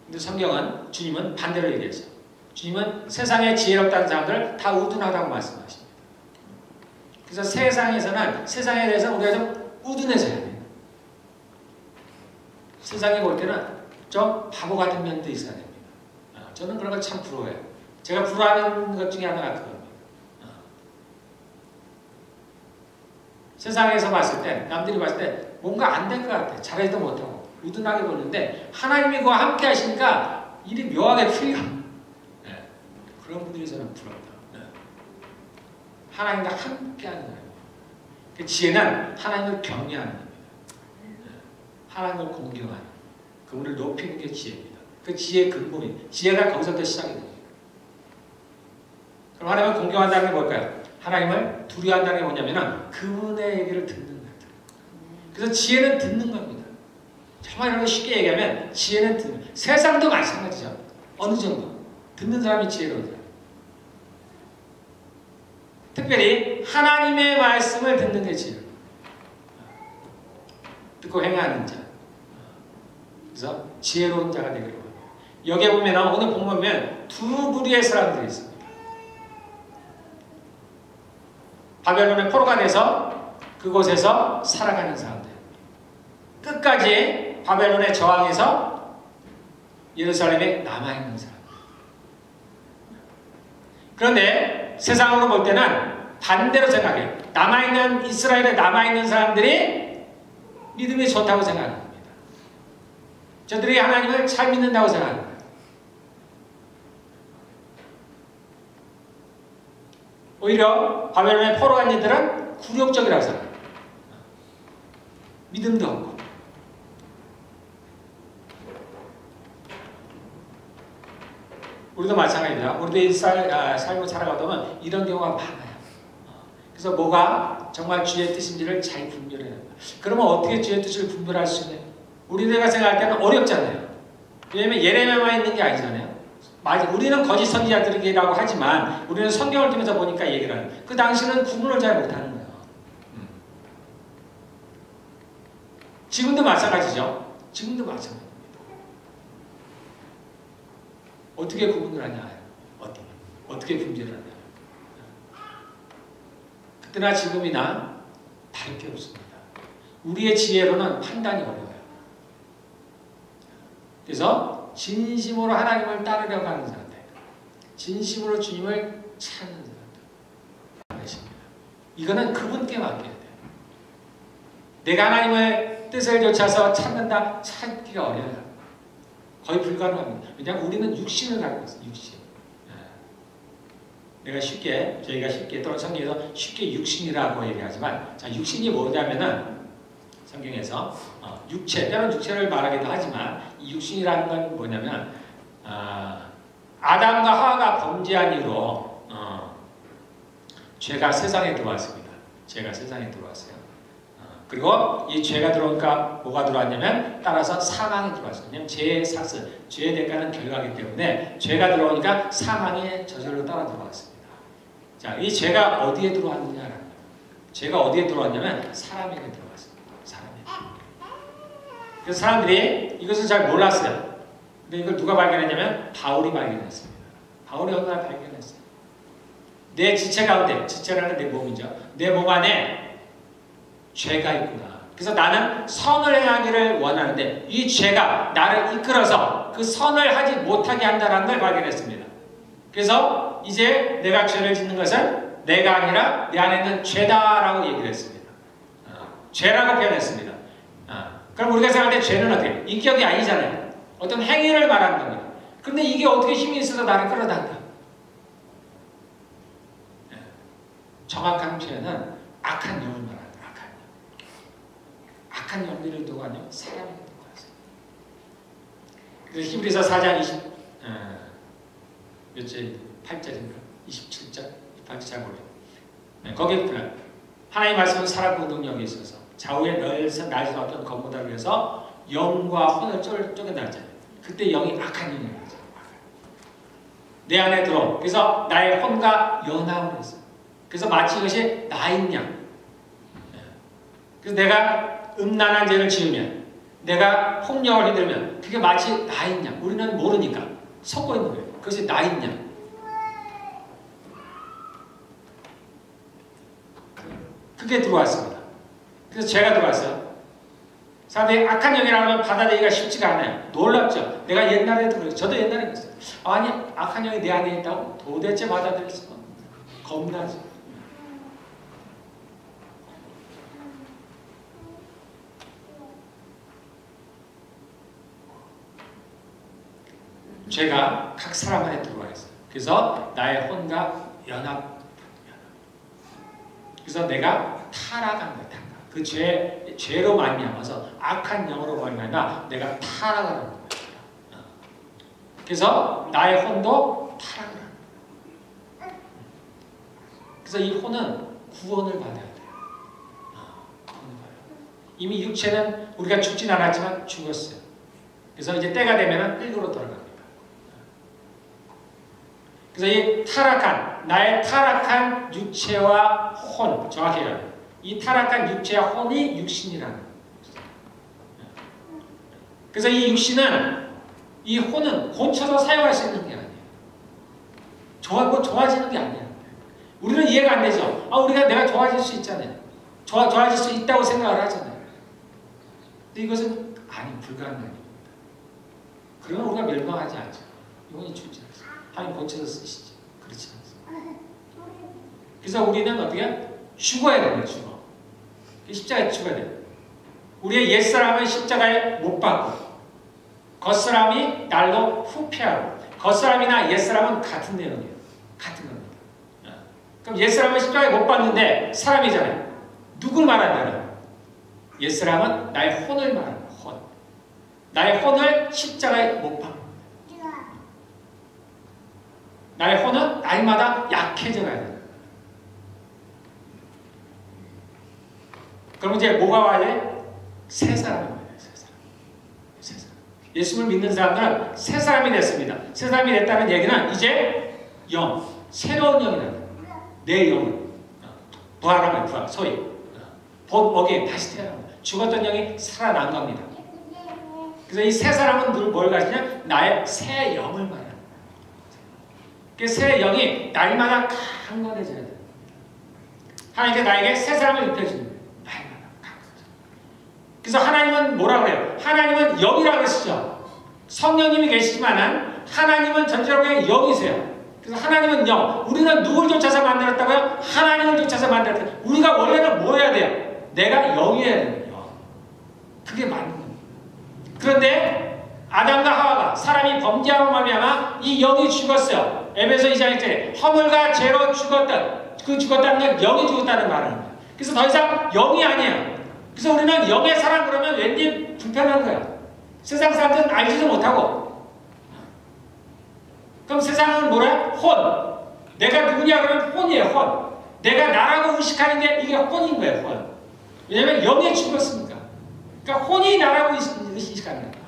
근데 성경은, 주님은 반대로 얘기했어요. 주님은 세상에 지혜롭다는 사람들 다 우둔하다고 말씀하십니다. 그래서 세상에서는, 세상에 대해서 우리가 좀 우둔해져야 돼요. 세상에 볼 때는 좀 바보 같은 면도 있어야 됩니다. 저는 그런 걸 참 부러워해요. 제가 부러워하는 것 중에 하나가 그겁니다. 세상에서 봤을 때, 남들이 봤을 때 뭔가 안 될 것 같아. 잘하지도 못하고 우둔하게 보는데 하나님이 그와 함께 하시니까 일이 묘하게 풀려. 그런 분들이 저는 부럽다. 하나님과 함께 하는 거예요. 그 지혜는 하나님을 경외하는 겁니다. 하나님을 공경하는, 그분을 높이는 게 지혜입니다. 그 지혜의 근본이, 지혜가 거기서부터 시작이 됩니다. 그럼 하나님을 공경한다는 게 뭘까요? 하나님을 두려워한다는 게 뭐냐면 그분의 얘기를 듣는 거예요. 그래서 지혜는 듣는 겁니다. 정말 이런 거 쉽게 얘기하면 지혜는 듣는 거예요. 세상도 마찬가지죠. 어느 정도 듣는 사람이 지혜로워져요. 특별히 하나님의 말씀을 듣는 게 지혜로워요. 듣고 행하는 자. 그래서 지혜로운 자가 되기를 원해요. 여기에 보면, 오늘 보면 두 부류의 사람들이 있습니다. 바벨론의 포로가 돼서 그곳에서 살아가는 사람들, 끝까지 바벨론의 저항에서 예루살렘에 남아있는 사람. 그런데 세상으로 볼 때는 반대로 생각해요. 남아있는, 이스라엘에 남아있는 사람들이 믿음이 좋다고 생각합니다. 저들이 하나님을 잘 믿는다고 생각합니다. 오히려 바벨론의 포로간 이들은 굴욕적이라고 생각합니다. 믿음도 없고. 우리도 마찬가지입니다. 우리도 이 삶을 살아가다 보면 이런 경우가 많아요. 그래서 뭐가 정말 주의 뜻인지를 잘 분별해야 합니다. 그러면 어떻게 주의 뜻을 분별할 수 있나요? 우리가 생각할 때는 어렵잖아요. 왜냐하면 예레미야만 있는 게 아니잖아요. 맞아, 우리는 거짓 선지자들이라고 하지만 우리는 성경을 통해서 보니까 얘기를 하는 거예요. 그 당시는 구분을 잘 못하는 거예요. 지금도 마찬가지죠. 지금도 마찬가지입니다. 어떻게 구분을 하냐? 어떻게 분별을 하냐? 그때나 지금이나 다를 게 없습니다. 우리의 지혜로는 판단이 어려워요. 그래서 진심으로 하나님을 따르려고 하는 사람들, 진심으로 주님을 찾는 사람들, 이거는 그분께 맡겨야 돼요. 내가 하나님의 뜻을 좇아서 찾기가 어려워요. 거의 불가능합니다. 왜냐하면 우리는 육신을 갖고 있어요. 육신. 저희가 쉽게 또는 성경에서 쉽게 육신이라고 얘기하지만, 자, 육신이 뭐냐면은 성경에서 육체, 때로는 육체를 말하기도 하지만 이 육신이라는 건 뭐냐면 아담과 하와가 범죄한 이후로 죄가 세상에 들어왔습니다. 죄가 세상에 들어왔어요. 그리고 이 죄가 들어오니까 뭐가 들어왔냐면 따라서 사망이 들어왔어요. 왜냐하면 죄의 삭스, 죄의 대가는 결과이기 때문에 죄가 들어오니까 사망의 저절로 따라 들어왔습니다. 자, 이 죄가 어디에 들어왔느냐? 죄가 어디에 들어왔냐면 사람에게 들어왔습니다. 사람에게. 그래서 사람들이 이것을 잘 몰랐어요. 근데 이걸 누가 발견했냐면 바울이 발견했습니다. 바울이 어느 날 발견했어요. 내 지체 가운데, 지체라는 내 몸이죠. 내 몸 안에 죄가 있구나. 그래서 나는 선을 행하기를 원하는데 이 죄가 나를 이끌어서 그 선을 하지 못하게 한다는 걸 발견했습니다. 그래서 이제 내가 죄를 짓는 것은 내가 아니라 내 안에 있는 죄다라고 얘기를 했습니다. 죄라고 표현했습니다. 그럼 우리가 생각할 때 죄는 어떻게? 인격이 아니잖아요. 어떤 행위를 말하는 겁니다. 그런데 이게 어떻게 힘이 있어서 나를 끌어당겨? 정확한 표현은 악한 영을 말합니다. 악한 영들을 두고 아니요 사람을 두고 하세요. 그래서 히브리서 4장 8절인가 27절 28절 잘 모르겠어요. 거기에 보면 하나님 말씀은 살아있고 능력이 있어서 좌우에 날선 어떤 검보다 그래서 영과 혼을 쪼갠다 했잖아요. 그때 영이 악한 영이 나죠. 내 안에 들어. 그래서 나의 혼과 연합을 했어요. 그래서 마치 이것이 나인 양. 그래서 내가 음란한 죄를 지으면, 내가 폭력을 휘두르면 그게 마치 나인 양. 우리는 모르니까 속고 있는 거예요. 그것이 나인 양. 그게 들어왔습니다. 그래서 죄가 들어왔어요. 사람들이 악한 영이라고 하면 받아들이기가 쉽지가 않아요. 놀랍죠. 내가 옛날에도 그랬어요. 저도 옛날에 그랬어요. 아니 악한 영이 내 안에 있다고 도대체 받아들일 수가 없어요. 겁나죠. 죄가 각 사람 안에 들어와 있어요. 그래서 나의 혼과 연합. 그래서 내가 타락한 거야. 그 죄로 말미암아서 악한 영으로 말미암아 내가 타락을 하는 거야. 그래서 나의 혼도 타락을 하는 거야. 그래서 이 혼은 구원을 받아야 돼요. 이미 육체는 우리가 죽진 않았지만 죽었어요. 그래서 이제 때가 되면 흙으로 돌아갑니다. 그래서 이 나의 타락한 육체와 혼, 정확히 얘기하면 이 타락한 육체와 혼이 육신이라는 거예요. 그래서 이 육신은, 이 혼은 고쳐서 사용할 수 있는 게 아니에요. 좋아지는 게 아니에요. 우리는 이해가 안 되죠. 내가 좋아질 수 있잖아요. 좋아질 수 있다고 생각을 하잖아요. 근데 이것은 불가능합니다. 그러면 우리가 멸망하지 않죠. 영혼이 죽지 않습니다. 하나님 고쳐서 쓰시죠. 그렇지 않습니다. 그래서 우리는 어떻게? 죽어야 됩니다. 죽어. 십자가에 죽어야 돼요. 우리의 옛사람은 십자가에 못 박고 겉사람이 날로 후패하고 겉사람이나 옛사람은 같은 내용이에요. 같은 겁니다. 그럼 옛사람은 십자가에 못 박는데 사람이잖아요. 누굴 말한다면 옛사람은 나의 혼을 말하는 거예요. 혼. 나의 혼을 십자가에 못 박는 거예요. 나의 혼은 날마다 약해져 가야 돼요. 그럼 이제 뭐가 와야 돼? 새 사람이 와야 돼요. 새 사람. 예수를 믿는 사람들은 새 사람이 됐습니다. 새 사람이 됐다는 얘기는 이제 새로운 영이라는 거예요. 내 영을 부활하면 부활, 소위 본 다시 태어납니다. 죽었던 영이 살아난 겁니다. 그래서 이 새 사람은 뭘 가지냐? 나의 새 영을 말해요. 그 새 영이 날마다 강건해져야 돼요. 하나님께 나에게 새 사람을 입혀주는 거예요. 날마다 강건해져. 그래서 하나님은 뭐라고 해요? 하나님은 영이라고 그러시죠. 성령님이 계시지만 하나님은 전적으로 영이세요. 그래서 하나님은 영. 우리는 누굴 쫓아서 만들었다고요? 하나님을 쫓아서 만들었다. 우리가 원래는 뭐 해야 돼요? 내가 영이어야 돼요. 그게 맞는 겁니다. 그런데 아담과 하와가 사람이 범죄함으로 말미암아 이 영이 죽었어요. 에베소 2장 1절에 허물과 죄로 죽었던 그 죽었다는 건 영이 죽었다는 말입니다. 그래서 더 이상 영이 아니에요. 그래서 우리는 영의 사람 그러면 왠지 불편한 거예요. 세상 사람들은 알지도 못하고. 그럼 세상은 뭐라? 혼. 내가 누구냐 그러면 혼이에요. 혼. 내가 나라고 의식하는 게 이게 혼인 거예요. 혼. 왜냐하면 영이 죽었으니까. 그러니까 혼이 나라고 의식하는 거예요.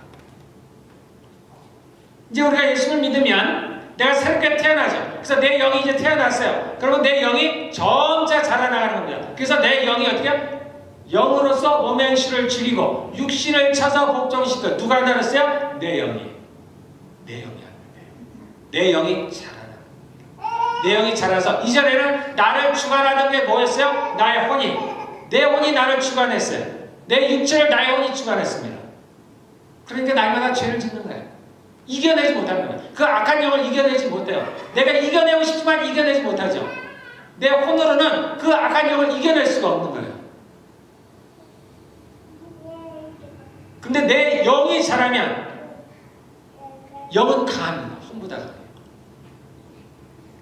이제 우리가 예수를 믿으면 내가 새롭게 태어나죠. 그래서 내 영이 이제 태어났어요. 그러면 내 영이 점차 자라나가는 겁니다. 그래서 내 영이 어떻게? 영으로서 몸의 행실을 죽이고 육신을 쳐서 복종시켜. 누가 나눴어요? 내 영이. 내 영이 하는 거예요. 내 영이 자라는 거예요. 내 영이 자라서 이전에는 나를 주관하던 게 뭐였어요? 나의 혼이. 내 혼이 나를 주관했어요. 내 육체를 나의 혼이 주관했습니다. 그러니까 날마다 죄를 짓는 거예요. 이겨내지 못하는 거예요. 그 악한 영을 이겨내지 못해요. 내가 이겨내고 싶지만 이겨내지 못하죠. 내 혼으로는 그 악한 영을 이겨낼 수가 없는 거예요. 근데 내 영이 자라면 영은 강합니다. 혼보다 강해요.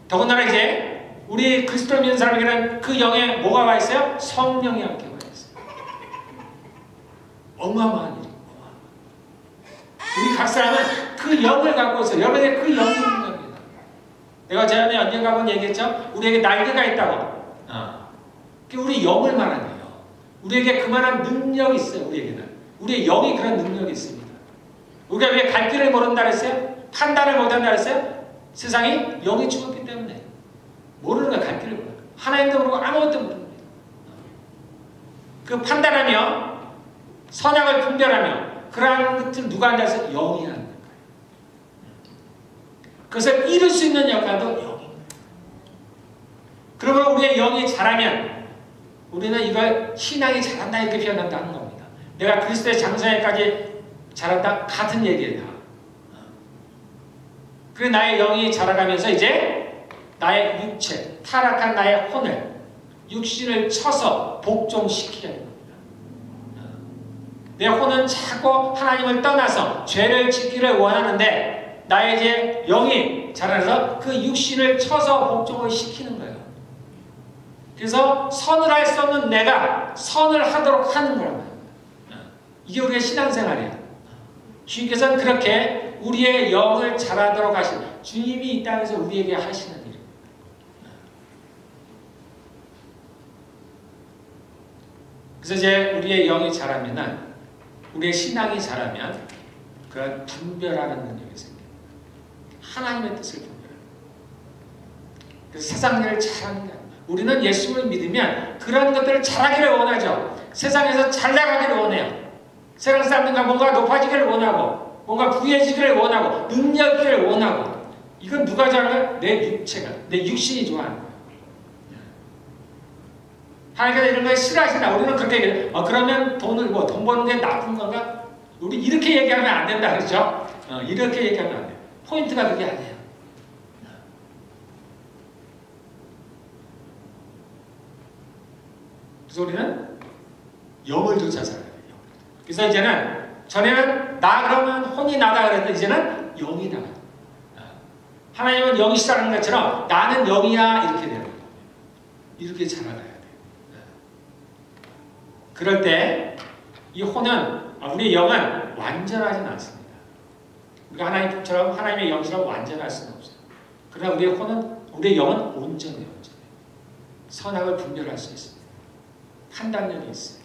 더군다나 이제 우리 그리스도 믿는 사람에게는 그 영에 뭐가 와 있어요? 성령이 함께 와 있어요. 어마어마한 일이에요. 우리 각 사람은 그 영을 갖고 있어요. 여러분에게 그 영이 있는 겁니다. 내가 전에 언젠가 한번 얘기했죠? 우리에게 날개가 있다고. 우리 영을 말하네요. 우리에게 그만한 능력이 있어요. 우리에게는. 우리의 영이 그런 능력이 있습니다. 우리가 왜 갈 길을 모른다 그랬어요? 판단을 못한다 그랬어요? 세상이 영이 죽었기 때문에 모르는 거야. 갈 길을 모르는 거야. 하나님도 모르고 아무것도 모르는 거예요. 그 판단하며 선악을 분별하며 그러한 것을 누가 한다 해서 영이 하는 거예요. 그것을 이룰 수 있는 역할도 영입니다. 그러면 우리의 영이 자라면 우리는 이걸 신앙이 자란다 이렇게 표현한다 하는 겁니다. 내가 그리스도의 장성에까지 자란다 같은 얘기예요. 그래 나의 영이 자라가면서 이제 나의 육체, 타락한 나의 혼을 육신을 쳐서 복종시키게 됩니다. 내 혼은 자꾸 하나님을 떠나서 죄를 짓기를 원하는데 나의 이제 영이 자라서 그 육신을 쳐서 복종을 시키는 거예요. 그래서 선을 할 수 없는 내가 선을 하도록 하는 거란 말이에요. 이게 우리의 신앙생활이에요. 주님께서는 그렇게 우리의 영을 자라도록 하신 주님이 이 땅에서 우리에게 하시는 일입니다. 그래서 이제 우리의 영이 자라면은 우리의 신앙이 자라면 그런 분별하는 능력이 생깁니다. 하나님의 뜻을 분별해요. 그래서 세상 일을 잘하는 게 아니에요. 우리는 예수를 믿으면 그런 것들을 잘하기를 원하죠. 세상에서 잘 나가기를 원해요. 세상 사람들과 뭔가 높아지기를 원하고 뭔가 부유해지기를 원하고 능력이기를 원하고 이건 누가 좋아하는 거예요? 내 육체가, 내 육신이 좋아하는 거예요. 하나님께서 이런 걸 싫어하시나? 우리는 그렇게 얘기해요. 그러면 돈 버는 게 나쁜 건가? 우리 이렇게 얘기하면 안 된다 그렇죠? 이렇게 얘기하면 안 돼요. 포인트가 그게 아니에요. 그래서 우리는 영을 쫓아 살아요. 그래서 이제는 전에는 나 그러면 혼이 나다 그랬는데 이제는 영이 나가. 하나님은 영이시라는 것처럼 나는 영이야 이렇게 되는 거예요. 이렇게 자라가야 돼요. 그럴 때 이 혼은 우리의 영은 완전하지는 않습니다. 우리가 하나님처럼 하나님의 영처럼 완전할 수는 없어요. 그러나 우리의 혼은 우리의 영은 온전해요. 선악을 분별할 수 있습니다. 판단력이 있어요.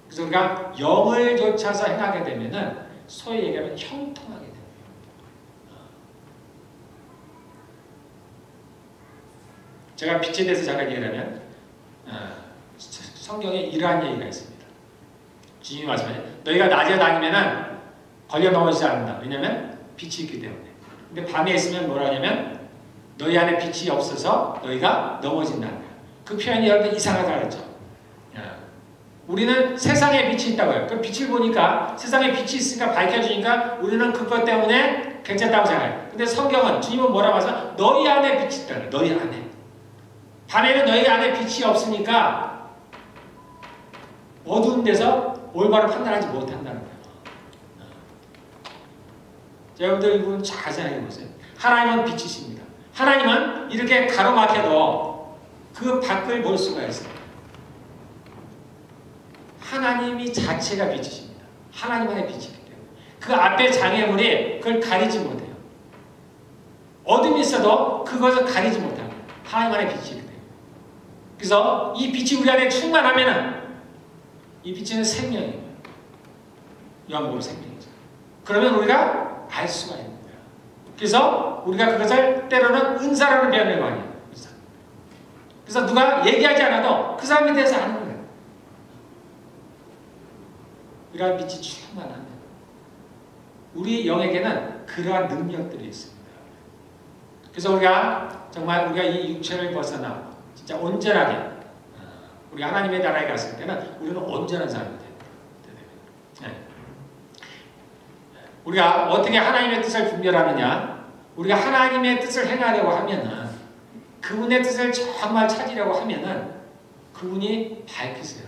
그래서 우리가 영을 쫓아서 행하게 되면은 소위 얘기하면 형통하게 됩니다. 제가 빛에 대해서 잠깐 얘기하면 성경에 이러한 얘기가 있습니다. 주님이 말씀하세요. 너희가 낮에 다니면은 걸려 넘어지지 않는다. 왜냐하면 빛이 있기 때문에. 근데 밤에 있으면 뭐라 하냐면 너희 안에 빛이 없어서 너희가 넘어진다는 거예요. 그 표현이 여러분 이상하다 그랬죠. 우리는 세상에 빛이 있다고 해요. 그 빛을 보니까 세상에 빛이 있으니까 밝혀지니까 우리는 그것 때문에 괜찮다고 생각해요. 근데 성경은 주님은 뭐라고 하세요? 너희 안에 빛이 있다. 너희 안에. 밤에는 너희 안에 빛이 없으니까 어두운 데서 올바로 판단하지 못한다는 거예요. 자, 여러분들 이 부분 잘 생각해 보세요. 하나님은 빛이십니다. 하나님은 이렇게 가로막혀도 그 밖을 볼 수가 있어요. 하나님이 자체가 빛이십니다. 하나님 안에 빛이기 때문에 그 앞에 장애물이 그걸 가리지 못해요. 어둠이 있어도 그것을 가리지 못합니다. 하나님 안에 빛이기 때문에. 그래서 이 빛이 우리 안에 충만하면은 이 빛은 생명이에요. 요한복음 생명이죠. 그러면 우리가 알 수가 있는 거예요. 그래서 우리가 그것을 때로는 은사라는 표현을 많이 해요. 그래서 누가 얘기하지 않아도 그 사람에 대해서 아는 거예요. 이러한 빛이 충만하면 우리 영에게는 그러한 능력들이 있습니다. 그래서 우리가 정말 우리가 이 육체를 벗어나 진짜 온전하게 우리 하나님의 나라에 갔을 때는 우리는 온전한 사람이 됩니다. 우리가 어떻게 하나님의 뜻을 분별하느냐? 우리가 하나님의 뜻을 행하려고 하면은 그분의 뜻을 정말 찾으려고 하면은 그분이 밝히세요.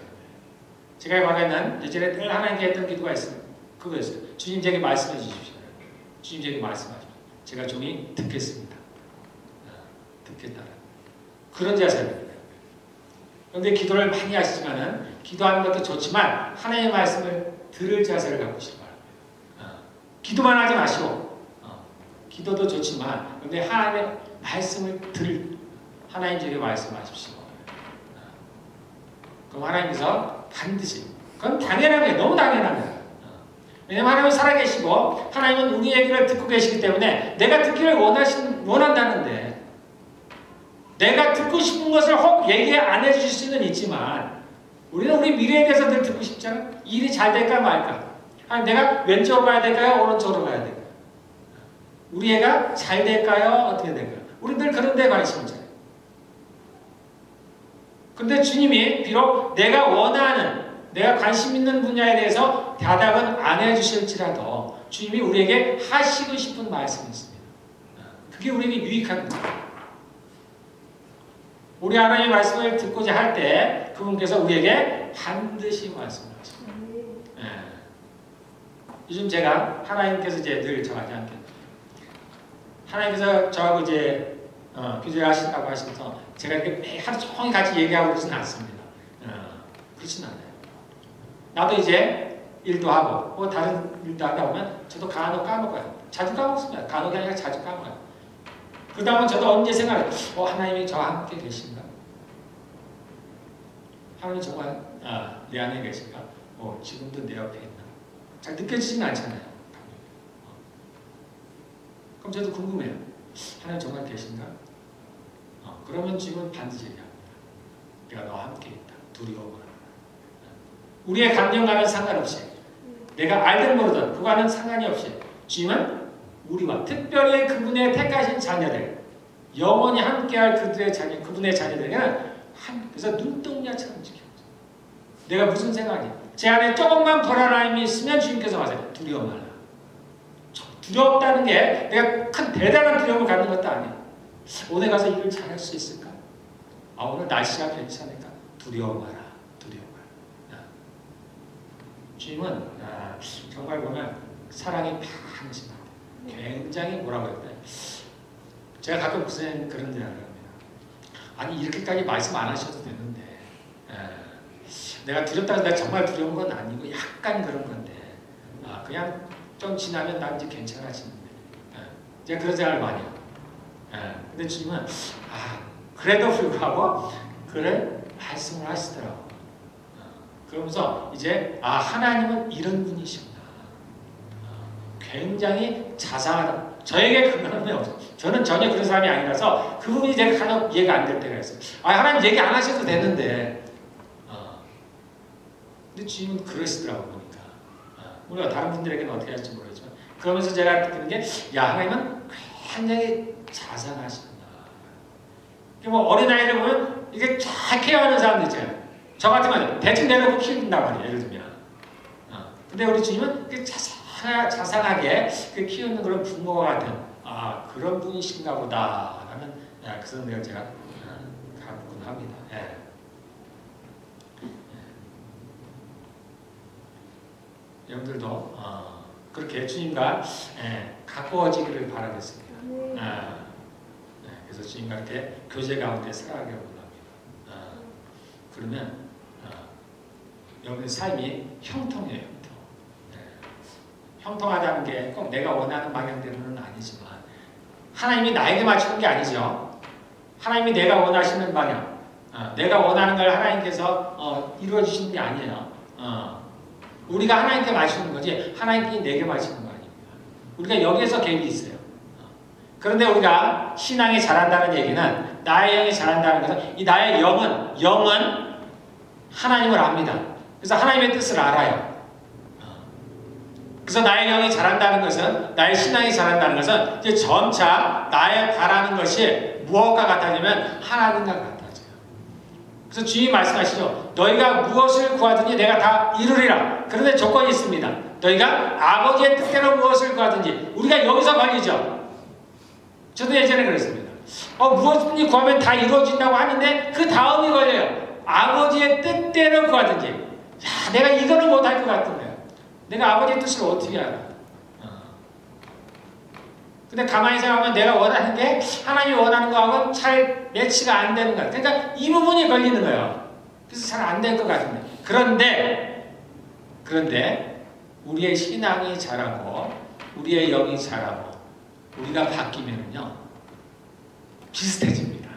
제가 과거에는 예전에 늘 하나님께 했던 기도가 있어요. 그거였어요. 주님 제게 말씀해 주십시오. 주님 제게 말씀하십시오. 제가 종이 듣겠습니다. 듣겠다. 그런 자세입니다. 그런데 기도를 많이 하시지만은 기도하는 것도 좋지만 하나님의 말씀을 들을 자세를 갖고 싶어요. 기도만 하지 마시고 기도도 좋지만 근데 하나님의 말씀을 들을 하나님 제게 말씀하십시오. 그럼 하나님께서 반드시 그건 당연한 거예요. 너무 당연한 거예요. 왜냐하면 하나님은 살아계시고 하나님은 우리 얘기를 듣고 계시기 때문에 내가 듣기를 원한다는데 내가 듣고 싶은 것을 혹 얘기 안 해주실 수는 있지만 우리는 우리 미래에 대해서 늘 듣고 싶잖아. 일이 잘 될까 말까. 아니 내가 왼쪽으로 가야 될까요? 오른쪽으로 가야 될까요? 우리 애가 잘 될까요? 어떻게 될까요? 우리 늘 그런 데 관심이 있잖아요. 근데 주님이 비록 내가 원하는 내가 관심 있는 분야에 대해서 대답은 안 해주실지라도 주님이 우리에게 하시고 싶은 말씀이 있습니다. 그게 우리에게 유익한 거예요. 우리 하나님의 말씀을 듣고자 할 때 그분께서 우리에게 반드시 말씀하십니다. 요즘 제가 하나님께서 이제 늘 저하지 않게 하나님께서 저하고 이제 교제를 하신다고 하셔서 제가 이렇게 하루 종일 같이 얘기하고 그러지는 않습니다. 그렇진 않아요. 나도 이제 일도 하고 뭐 다른 일도 하다 보면 저도 간혹 까먹어요. 자주 까먹습니다. 간혹이 아니라 자주 까먹어요. 그 다음은 저도 언제 생각해요. 하나님이 저와 함께 계신가? 하나님 정말 내 안에 계신가? 지금도 내 옆에 있나? 잘 느껴지지는 않잖아요. 그럼 저도 궁금해요. 하나님 정말 계신가? 그러면 지금은 반드시 얘기합니다. 내가 너와 함께 있다. 두려워 마라. 우리의 감정과는 상관없이 내가 알든 모르든 그거와는 상관이 없이 주님은 우리와 특별히 그분의 택하신 자녀들 영원히 함께할 그분의 자녀들에게는 그래서 눈동자처럼 지켜요. 내가 무슨 생각이 제 안에 조금만 불안함이 있으면 주님께서 말해요. 두려워 말라. 두렵다는 게 내가 큰 대단한 두려움을 갖는 것도 아니에요. 오늘 가서 일을 잘할 수 있을까? 오늘 날씨가 괜찮을까? 두려워 마라. 두려워 마라. 주님은 정말 보면 사랑이 많으신 것 같아요. 굉장히 뭐라고 해야 돼? 제가 가끔 무슨 그런 데를 합니다. 아니 이렇게까지 말씀 안 하셔도 되는데 내가 두렵다고 내가 정말 두려운 건 아니고 약간 그런 건데 그냥 좀 지나면 나 이제 괜찮아지는데 제가 그런 생각을 많이 해요. 근데 주님은 그래도 불구하고 그래 말씀을 하시더라고. 그러면서 이제 하나님은 이런 분이시구나. 굉장히 자상하다. 저에게 그런 없어요. 저는 전혀 그런 사람이 아니라서 그 부분이 제가 간혹 이해가 안 될 때가 있어요. 하나님 얘기 안 하셔도 되는데 근데 주님은 그러시더라고 보니까. 우리가 다른 분들에게는 어떻게 할지 모르겠지만 그러면서 제가 느끼는 게 하나님은 굉장히 자상하시구나. 뭐 어린아이를 보면 이게 잘 케어하는 사람들 있잖아요. 저 같으면 대충 내놓고 키운단 말이에요. 예를 들면. 근데 우리 주님은 자상하게 키우는 그런 부모와 같은 그런 분이신가 보다 라는 그 생각을 제가 갖곤 합니다. 여러분들도 그렇게 주님과 가까워지기를 바라겠습니다. 그래서 주님과 이렇게 교제 가운데 살아가기를 원합니다. 그러면 여러분의 삶이 형통해요. 형통하다는 게 꼭 내가 원하는 방향대로는 아니지만 하나님이 나에게 맞추는 게 아니죠. 하나님이 내가 원하시는 방향, 내가 원하는 걸 하나님께서 이루어주시는 게 아니에요. 우리가 하나님께 맞추는 거지 하나님께 내게 맞추는 거 아닙니다. 우리가 여기에서 갭이 있어요. 그런데 우리가 신앙이 자란다는 얘기는 나의 영이 자란다는 것은 이 나의 영은 하나님을 압니다. 그래서 하나님의 뜻을 알아요. 그래서 나의 영이 자란다는 것은, 나의 신앙이 자란다는 것은 이제 점차 나의 바라는 것이 무엇과 같아지면 하나님과 같아져요. 그래서 주님이 말씀하시죠. 너희가 무엇을 구하든지 내가 다 이루리라. 그런데 조건이 있습니다. 너희가 아버지의 뜻대로 무엇을 구하든지. 우리가 여기서 걸리죠. 저도 예전에 그랬습니다. 무엇든지 구하면 다 이루어진다고 하는데 그 다음이 걸려요. 아버지의 뜻대로 구하든지. 야, 내가 이거는 못할 것 같은데. 내가 아버지의 뜻을 어떻게 알아? 근데 가만히 생각하면 내가 원하는 게 하나님이 원하는 거하고는 잘 매치가 안 되는 거야. 그러니까 이 부분이 걸리는 거예요. 그래서 잘 안 될 것 같은데. 그런데 우리의 신앙이 자라고 우리의 영이 자라고 우리가 바뀌면요 비슷해집니다.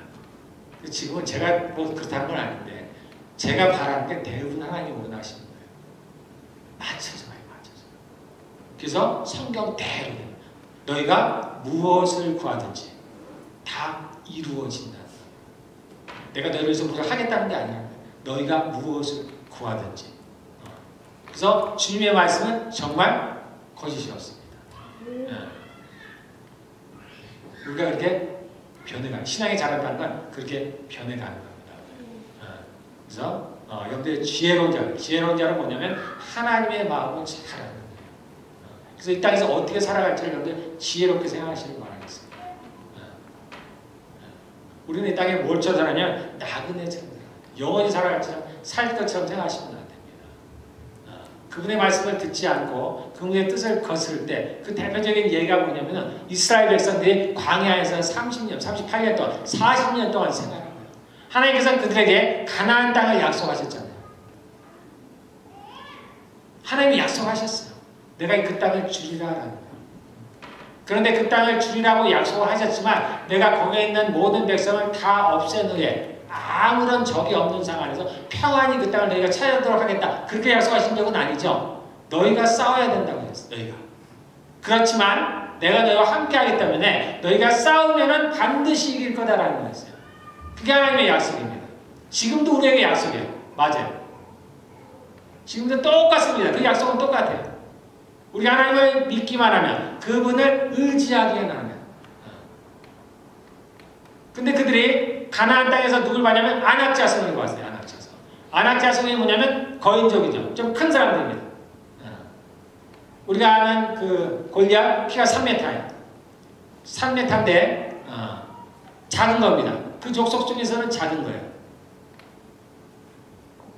지금은 제가 뭐 그렇다는 건 아닌데 제가 바라는 게 대부분 하나님이 원하시는 거예요. 맞춰져요. 그래서 성경대로 너희가 무엇을 구하든지 다 이루어진다. 내가 너희를 위해서 무엇을 하겠다는 게 아니라 너희가 무엇을 구하든지. 그래서 주님의 말씀은 정말 거짓이었습니다. 우리가 그렇게 변해가는, 신앙이 자란다는 건 그렇게 변해가는 겁니다. 그래서 여러분들의 지혜로운 자는 뭐냐면 하나님의 마음을 잘 아는 거예요. 그래서 이 땅에서 어떻게 살아갈지를 여러분들 지혜롭게 생각하시길 바라겠습니다. 우리는 이 땅에 뭘처럼 살아냐? 나그네처럼 영원히 살 것처럼 생각하시면 안 됩니다. 그분의 말씀을 듣지 않고 그분의 뜻을 거스를 때 그 대표적인 예가 뭐냐면 이스라엘 백성들이 광야에서 30년, 38년 동안 40년 동안 생활한 거예요. 하나님께서는 그들에게 가나안 땅을 약속하셨잖아요. 하나님이 약속하셨어요. 내가 그 땅을 주리라라는 거예요. 그런데 그 땅을 주리라고 약속을 하셨지만 내가 거기에 있는 모든 백성을 다 없앤 후에 아무런 적이 없는 상황에서 평안히 그 땅을 너희가 찾아오도록 하겠다. 그렇게 약속하신 적은 아니죠. 너희가 싸워야 된다고 했어요. 너희가. 그렇지만 내가 너희와 함께 하기 때문에 너희가 싸우면은 반드시 이길 거다라는 거였어요. 그게 하나님의 약속입니다. 지금도 우리에게 약속이에요. 맞아요. 지금도 똑같습니다. 그 약속은 똑같아요. 우리 하나님을 믿기만 하면, 그분을 의지하기만 하면. 근데 그들이 가나안 땅에서 누굴 봤냐면 아낙자손을 봤어요. 아낙자손이 뭐냐면 거인족이죠. 좀 큰 사람들입니다. 우리가 아는 그 골리앗 키가 3m예요. 3m인데 작은 겁니다. 그 족속 중에서는 작은 거예요.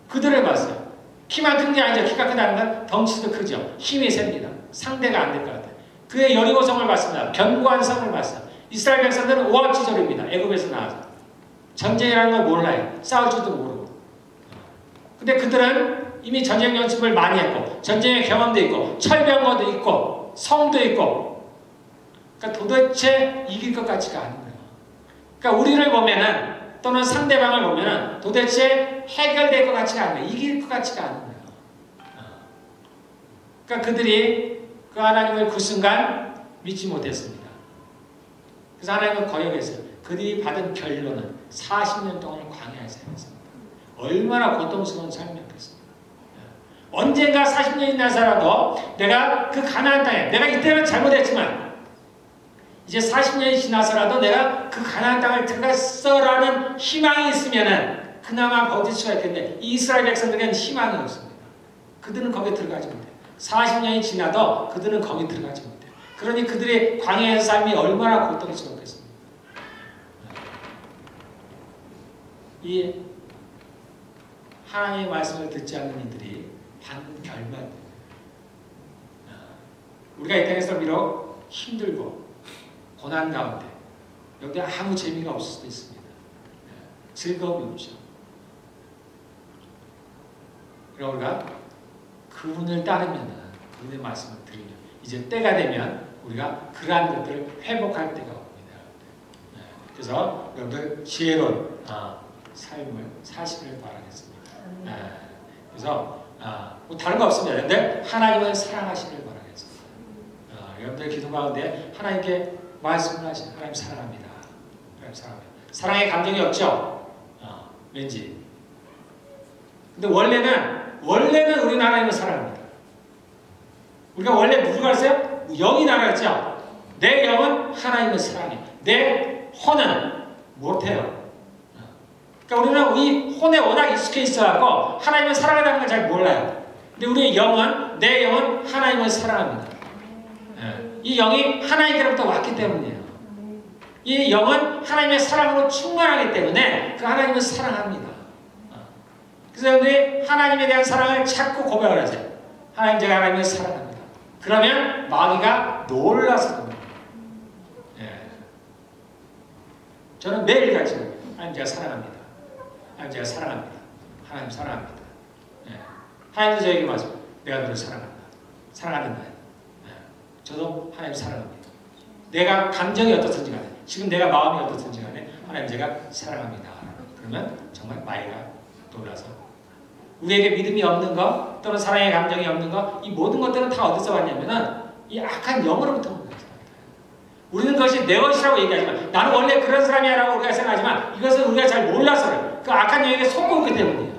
그들을 봤어요. 키만 큰 게 아니죠. 키가 크다는 건 덩치도 크죠. 힘이 셉니다. 상대가 안 될 것 같아요. 그의 여리고성을 봤습니다. 견고한 성을 봤어요. 이스라엘 백성들은 오합지졸입니다. 애굽에서 나와서. 전쟁이라는 걸 몰라요. 싸울 줄도 모르고. 근데 그들은 이미 전쟁 연습을 많이 했고 전쟁의 경험도 있고 철병거도 있고 성도 있고, 그러니까 도대체 이길 것 같지가 않은 거예요. 그러니까 우리를 보면은 또는 상대방을 보면은 도대체 해결될 것 같지가 않은 거예요. 이길 것 같지가 않은 거예요. 그러니까 그들이 그 하나님을 그 순간 믿지 못했습니다. 그래서 하나님은 거역했어요. 그들이 받은 결론은 40년 동안 광야에서 살았습니다. 얼마나 고통스러운 삶이었겠습니까? 언젠가 40년이 나서라도 내가 그 가나안 땅에, 내가 이때는 잘못했지만 이제 40년이 지나서라도 내가 그 가나안 땅을 들어갔어라는 희망이 있으면은 그나마 버틸 수가 있겠는데 이 이스라엘 백성들에게는 희망이 없습니다. 그들은 거기에 들어가지 못해요. 40년이 지나도 그들은 거기 들어가지 못해요. 그러니 그들의 광야의 삶이 얼마나 고통스럽겠습니까? 이 하나님의 말씀을 듣지 않는 이들이 받는 결말입니다. 우리가 이 땅에서 비록 힘들고 고난 가운데 여기 아무 재미가 없을 수도 있습니다. 즐거움이 없죠. 그럼 우리가 그분을 따르면, 그분의 말씀을 들으면 이제 때가 되면 우리가 그러한 것들을 회복할 때가 옵니다. 그래서 여러분들 지혜로운 삶을 사시길 바라겠습니다. 그래서 뭐 다른 거 없습니다. 여러분들 하나님을 사랑하시길 바라겠습니다. 여러분들 기도 가운데 하나님께 말씀을 하시는, 하나님 사랑합니다. 하나님 사랑합니다. 사랑의 감정이 없죠? 왠지. 근데 원래는 우리는 하나님을 사랑합니다. 우리가 원래 누가 했어요? 영이 나라 했죠. 내 영은 하나님을 사랑해. 내 혼은 못해요. 그러니까 우리는 이 혼에 워낙 익숙해 있어갖고 하나님을 사랑한다는 걸 잘 몰라요. 근데 우리의 영은, 내 영은 하나님을 사랑합니다. 이 영이 하나님께로부터 왔기 때문이에요. 이 영은 하나님의 사랑으로 충만하기 때문에 그 하나님을 사랑합니다. 그래서 여러분들이 하나님에 대한 사랑을 자꾸 고백을 하세요. 하나님, 제가 하나님을 사랑합니다. 그러면 마귀가 놀라서 됩니다. 저는 매일같이 하나님 제가 사랑합니다. 하나님 제가 사랑합니다. 하나님 사랑합니다. 하나님도 저에게 말씀, 내가 너를 사랑한다. 사랑한다. 저도 하나님 사랑합니다. 내가 감정이 어떻든지 간에, 지금 내가 마음이 어떻든지 간에 하나님 제가 사랑합니다. 그러면 정말 마귀가 놀라서 우리에게 믿음이 없는 것 또는 사랑의 감정이 없는 것, 이 모든 것들은 다 어디서 왔냐면은 이 악한 영으로부터 온 거예요. 우리는 그것이 내 것이라고 얘기하지만, 나는 원래 그런 사람이야 라고 우리가 생각하지만 이것은 우리가 잘 몰라서 그 악한 영에게 속고 있기 때문이에요.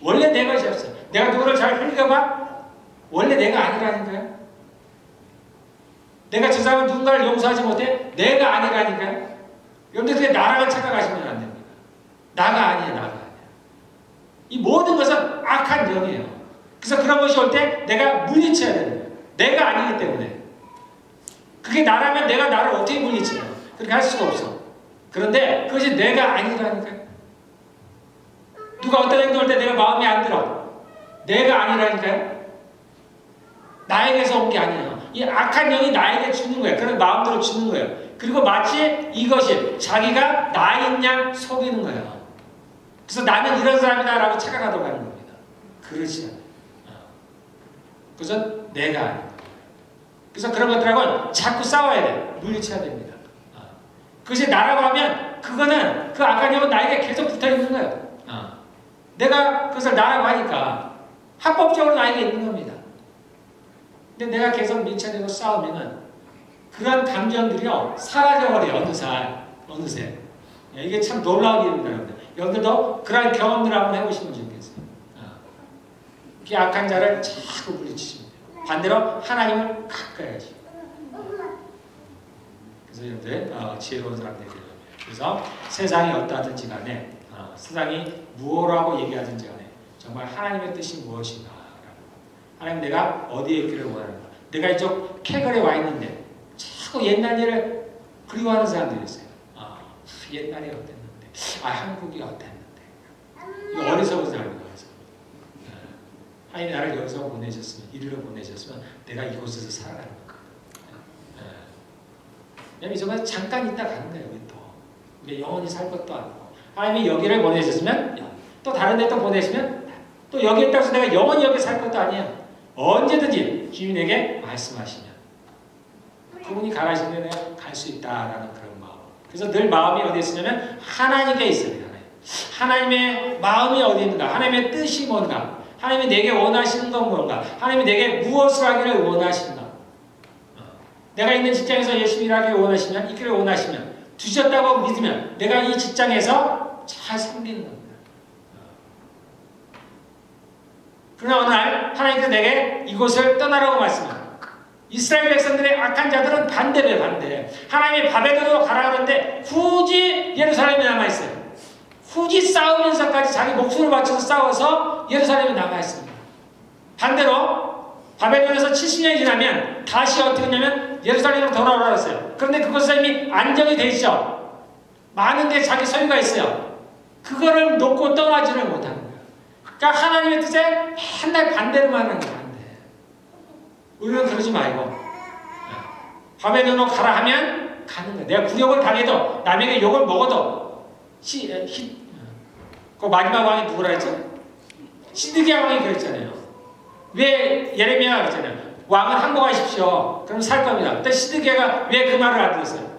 원래 내 것이 없어요. 내가 누구를 잘 흘려봐? 원래 내가 아니라니까요. 내가 저 사람은 누군가를 용서하지 못해? 내가 아니라니까요. 여러분들 그게 나라고 착각하시면 안 됩니다. 나가 아니에요. 나가 아니에요. 이 모든 것은 악한 영이에요. 그래서 그런 것이 올 때 내가 물리쳐야 됩니다. 내가 아니기 때문에. 그게 나라면 내가 나를 어떻게 물리쳐요? 그렇게 할 수가 없어. 그런데 그것이 내가 아니라니까요. 누가 어떤 행동할 때 내가 마음에 안 들어. 내가 아니라니까요. 나에게서 온 게 아니에요. 이 악한 영이 나에게 주는 거예요. 그런 마음대로 주는 거예요. 그리고 마치 이것이 자기가 나인 양 속이는 거예요. 그래서 나는 이런 사람이다 라고 착각하도록 하는 겁니다. 그렇지 않아요. 그것은 내가 아니에요. 그래서 그런 것들하고는 자꾸 싸워야 돼요. 물리쳐야 됩니다. 그것이 나라고 하면 그거는 그 악한 영은 나에게 계속 붙어있는 거예요. 내가 그것을 나라고 하니까 합법적으로 나에게 있는 겁니다. 근데 내가 계속 밀쳐내고 싸우면은 그런 감정들이요 사라져버려요. 어느새. 이게 참 놀라운 일입니다. 여러분들. 여러분들도 그런 경험들을 한번 해보시면 좋겠어요. 그 악한 자를 자꾸 물리치시면 돼요. 반대로 하나님을 가까이하지. 그래서 여러분들 지혜로운 사람들이 되려면, 그래서 세상이 어떠하든지 간에 세상이 무엇라고 얘기하든지 간에 정말 하나님의 뜻이 무엇인가, 하나님 내가 어디에 있기를 원하는가. 내가 이쪽 캐거리에 와 있는데 자꾸 옛날 일을 그리워하는 사람들이 있어요. 옛날에 어땠는데, 한국이 어땠는데. 이 어리석은 사람이라고 해서 하나님 나를 여기서 보내셨으면, 이리로 보내셨으면 내가 이곳에서 살아가는 거예요. 왜냐면 이정도 잠깐 있다 가는 거예요. 또 우리 영원히 살 것도 아니고, 하나님이 여기를 보내셨으면 또 다른 데 또 보내시면 또 여기에 있다고 내가 영원히 여기 살 것도 아니에요. 언제든지 주인에게 말씀하시면 그분이 가라시는 데 내가 갈 수 있다라는 그런 마음. 그래서 늘 마음이 어디에 있으냐면 하나님께 있어요. 하나님의 마음이 어디 있는가, 하나님의 뜻이 뭔가, 하나님이 내게 원하시는 건 뭔가, 하나님이 내게 무엇을 하기를 원하신가. 내가 있는 직장에서 열심히 일하기를 원하시면, 있기를 원하시면, 주셨다고 믿으면 내가 이 직장에서 잘 섬기는 겁니다. 그러나 어느 날 하나님께서 내게 이곳을 떠나라고 말씀합니다. 이스라엘 백성들의 악한 자들은 반대래, 반대. 하나님이 바벨론으로 가라 그러는데 굳이 예루살렘에 남아있어요. 굳이 싸우면서까지 자기 목숨을 바쳐서 싸워서 예루살렘에 남아있습니다. 반대로 바벨론에서 70년이 지나면 다시 어떻게 하냐면 예루살렘으로 돌아오라 했어요. 그런데 그곳에 이미 안정이 돼 있죠. 많은 데 자기 소유가 있어요. 그거를 놓고 떠나지를 못하는 거예요. 그러니까 하나님의 뜻에 맨날 반대로만 하는 거예요. 반대. 우리는 그러지 말고 바벨론으로 가라 하면 가는 거예요. 내가 굴욕을 당해도 남에게 욕을 먹어도 그 마지막 왕이 누구라 했죠? 시드기야 왕이 그랬잖아요. 왜 예레미야가 그랬잖아요. 왕은 항복하십시오. 그럼 살 겁니다. 근데 시드기야가 왜 그 말을 안 들었어요?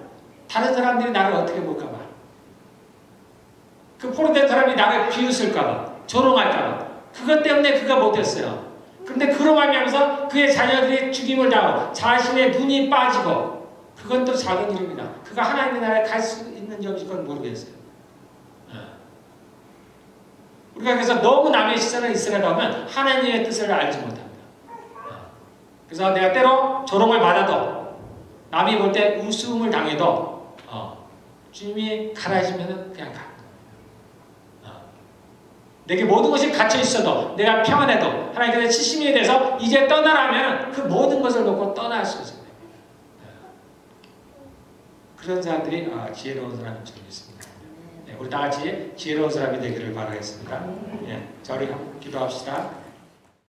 다른 사람들이 나를 어떻게 볼까봐, 그 포로된 사람이 나를 비웃을까봐, 조롱할까봐, 그것 때문에 그가 못했어요. 그런데 그로 말미암아서 그의 자녀들이 죽임을 당하고 자신의 눈이 빠지고, 그건 또 작은 일입니다. 그가 하나님의 나라에 갈 수 있는 점인지 그건 모르겠어요. 우리가 그래서 너무 남의 시선을 이스라엘에 하면 하나님의 뜻을 알지 못합니다. 그래서 내가 때로 조롱을 받아도 남이 볼 때 웃음을 당해도 주님이 가라 하시면 그냥 가. 내게 모든 것이 갇혀 있어도 내가 평안해도 하나님께서 치심에 대해서 이제 떠나라면 그 모든 것을 놓고 떠날 수 있어요. 그런 사람들이 지혜로운 사람인 줄 믿습니다. 네, 우리 다 같이 지혜로운 사람이 되기를 바라겠습니다. 자, 우리 기도합시다.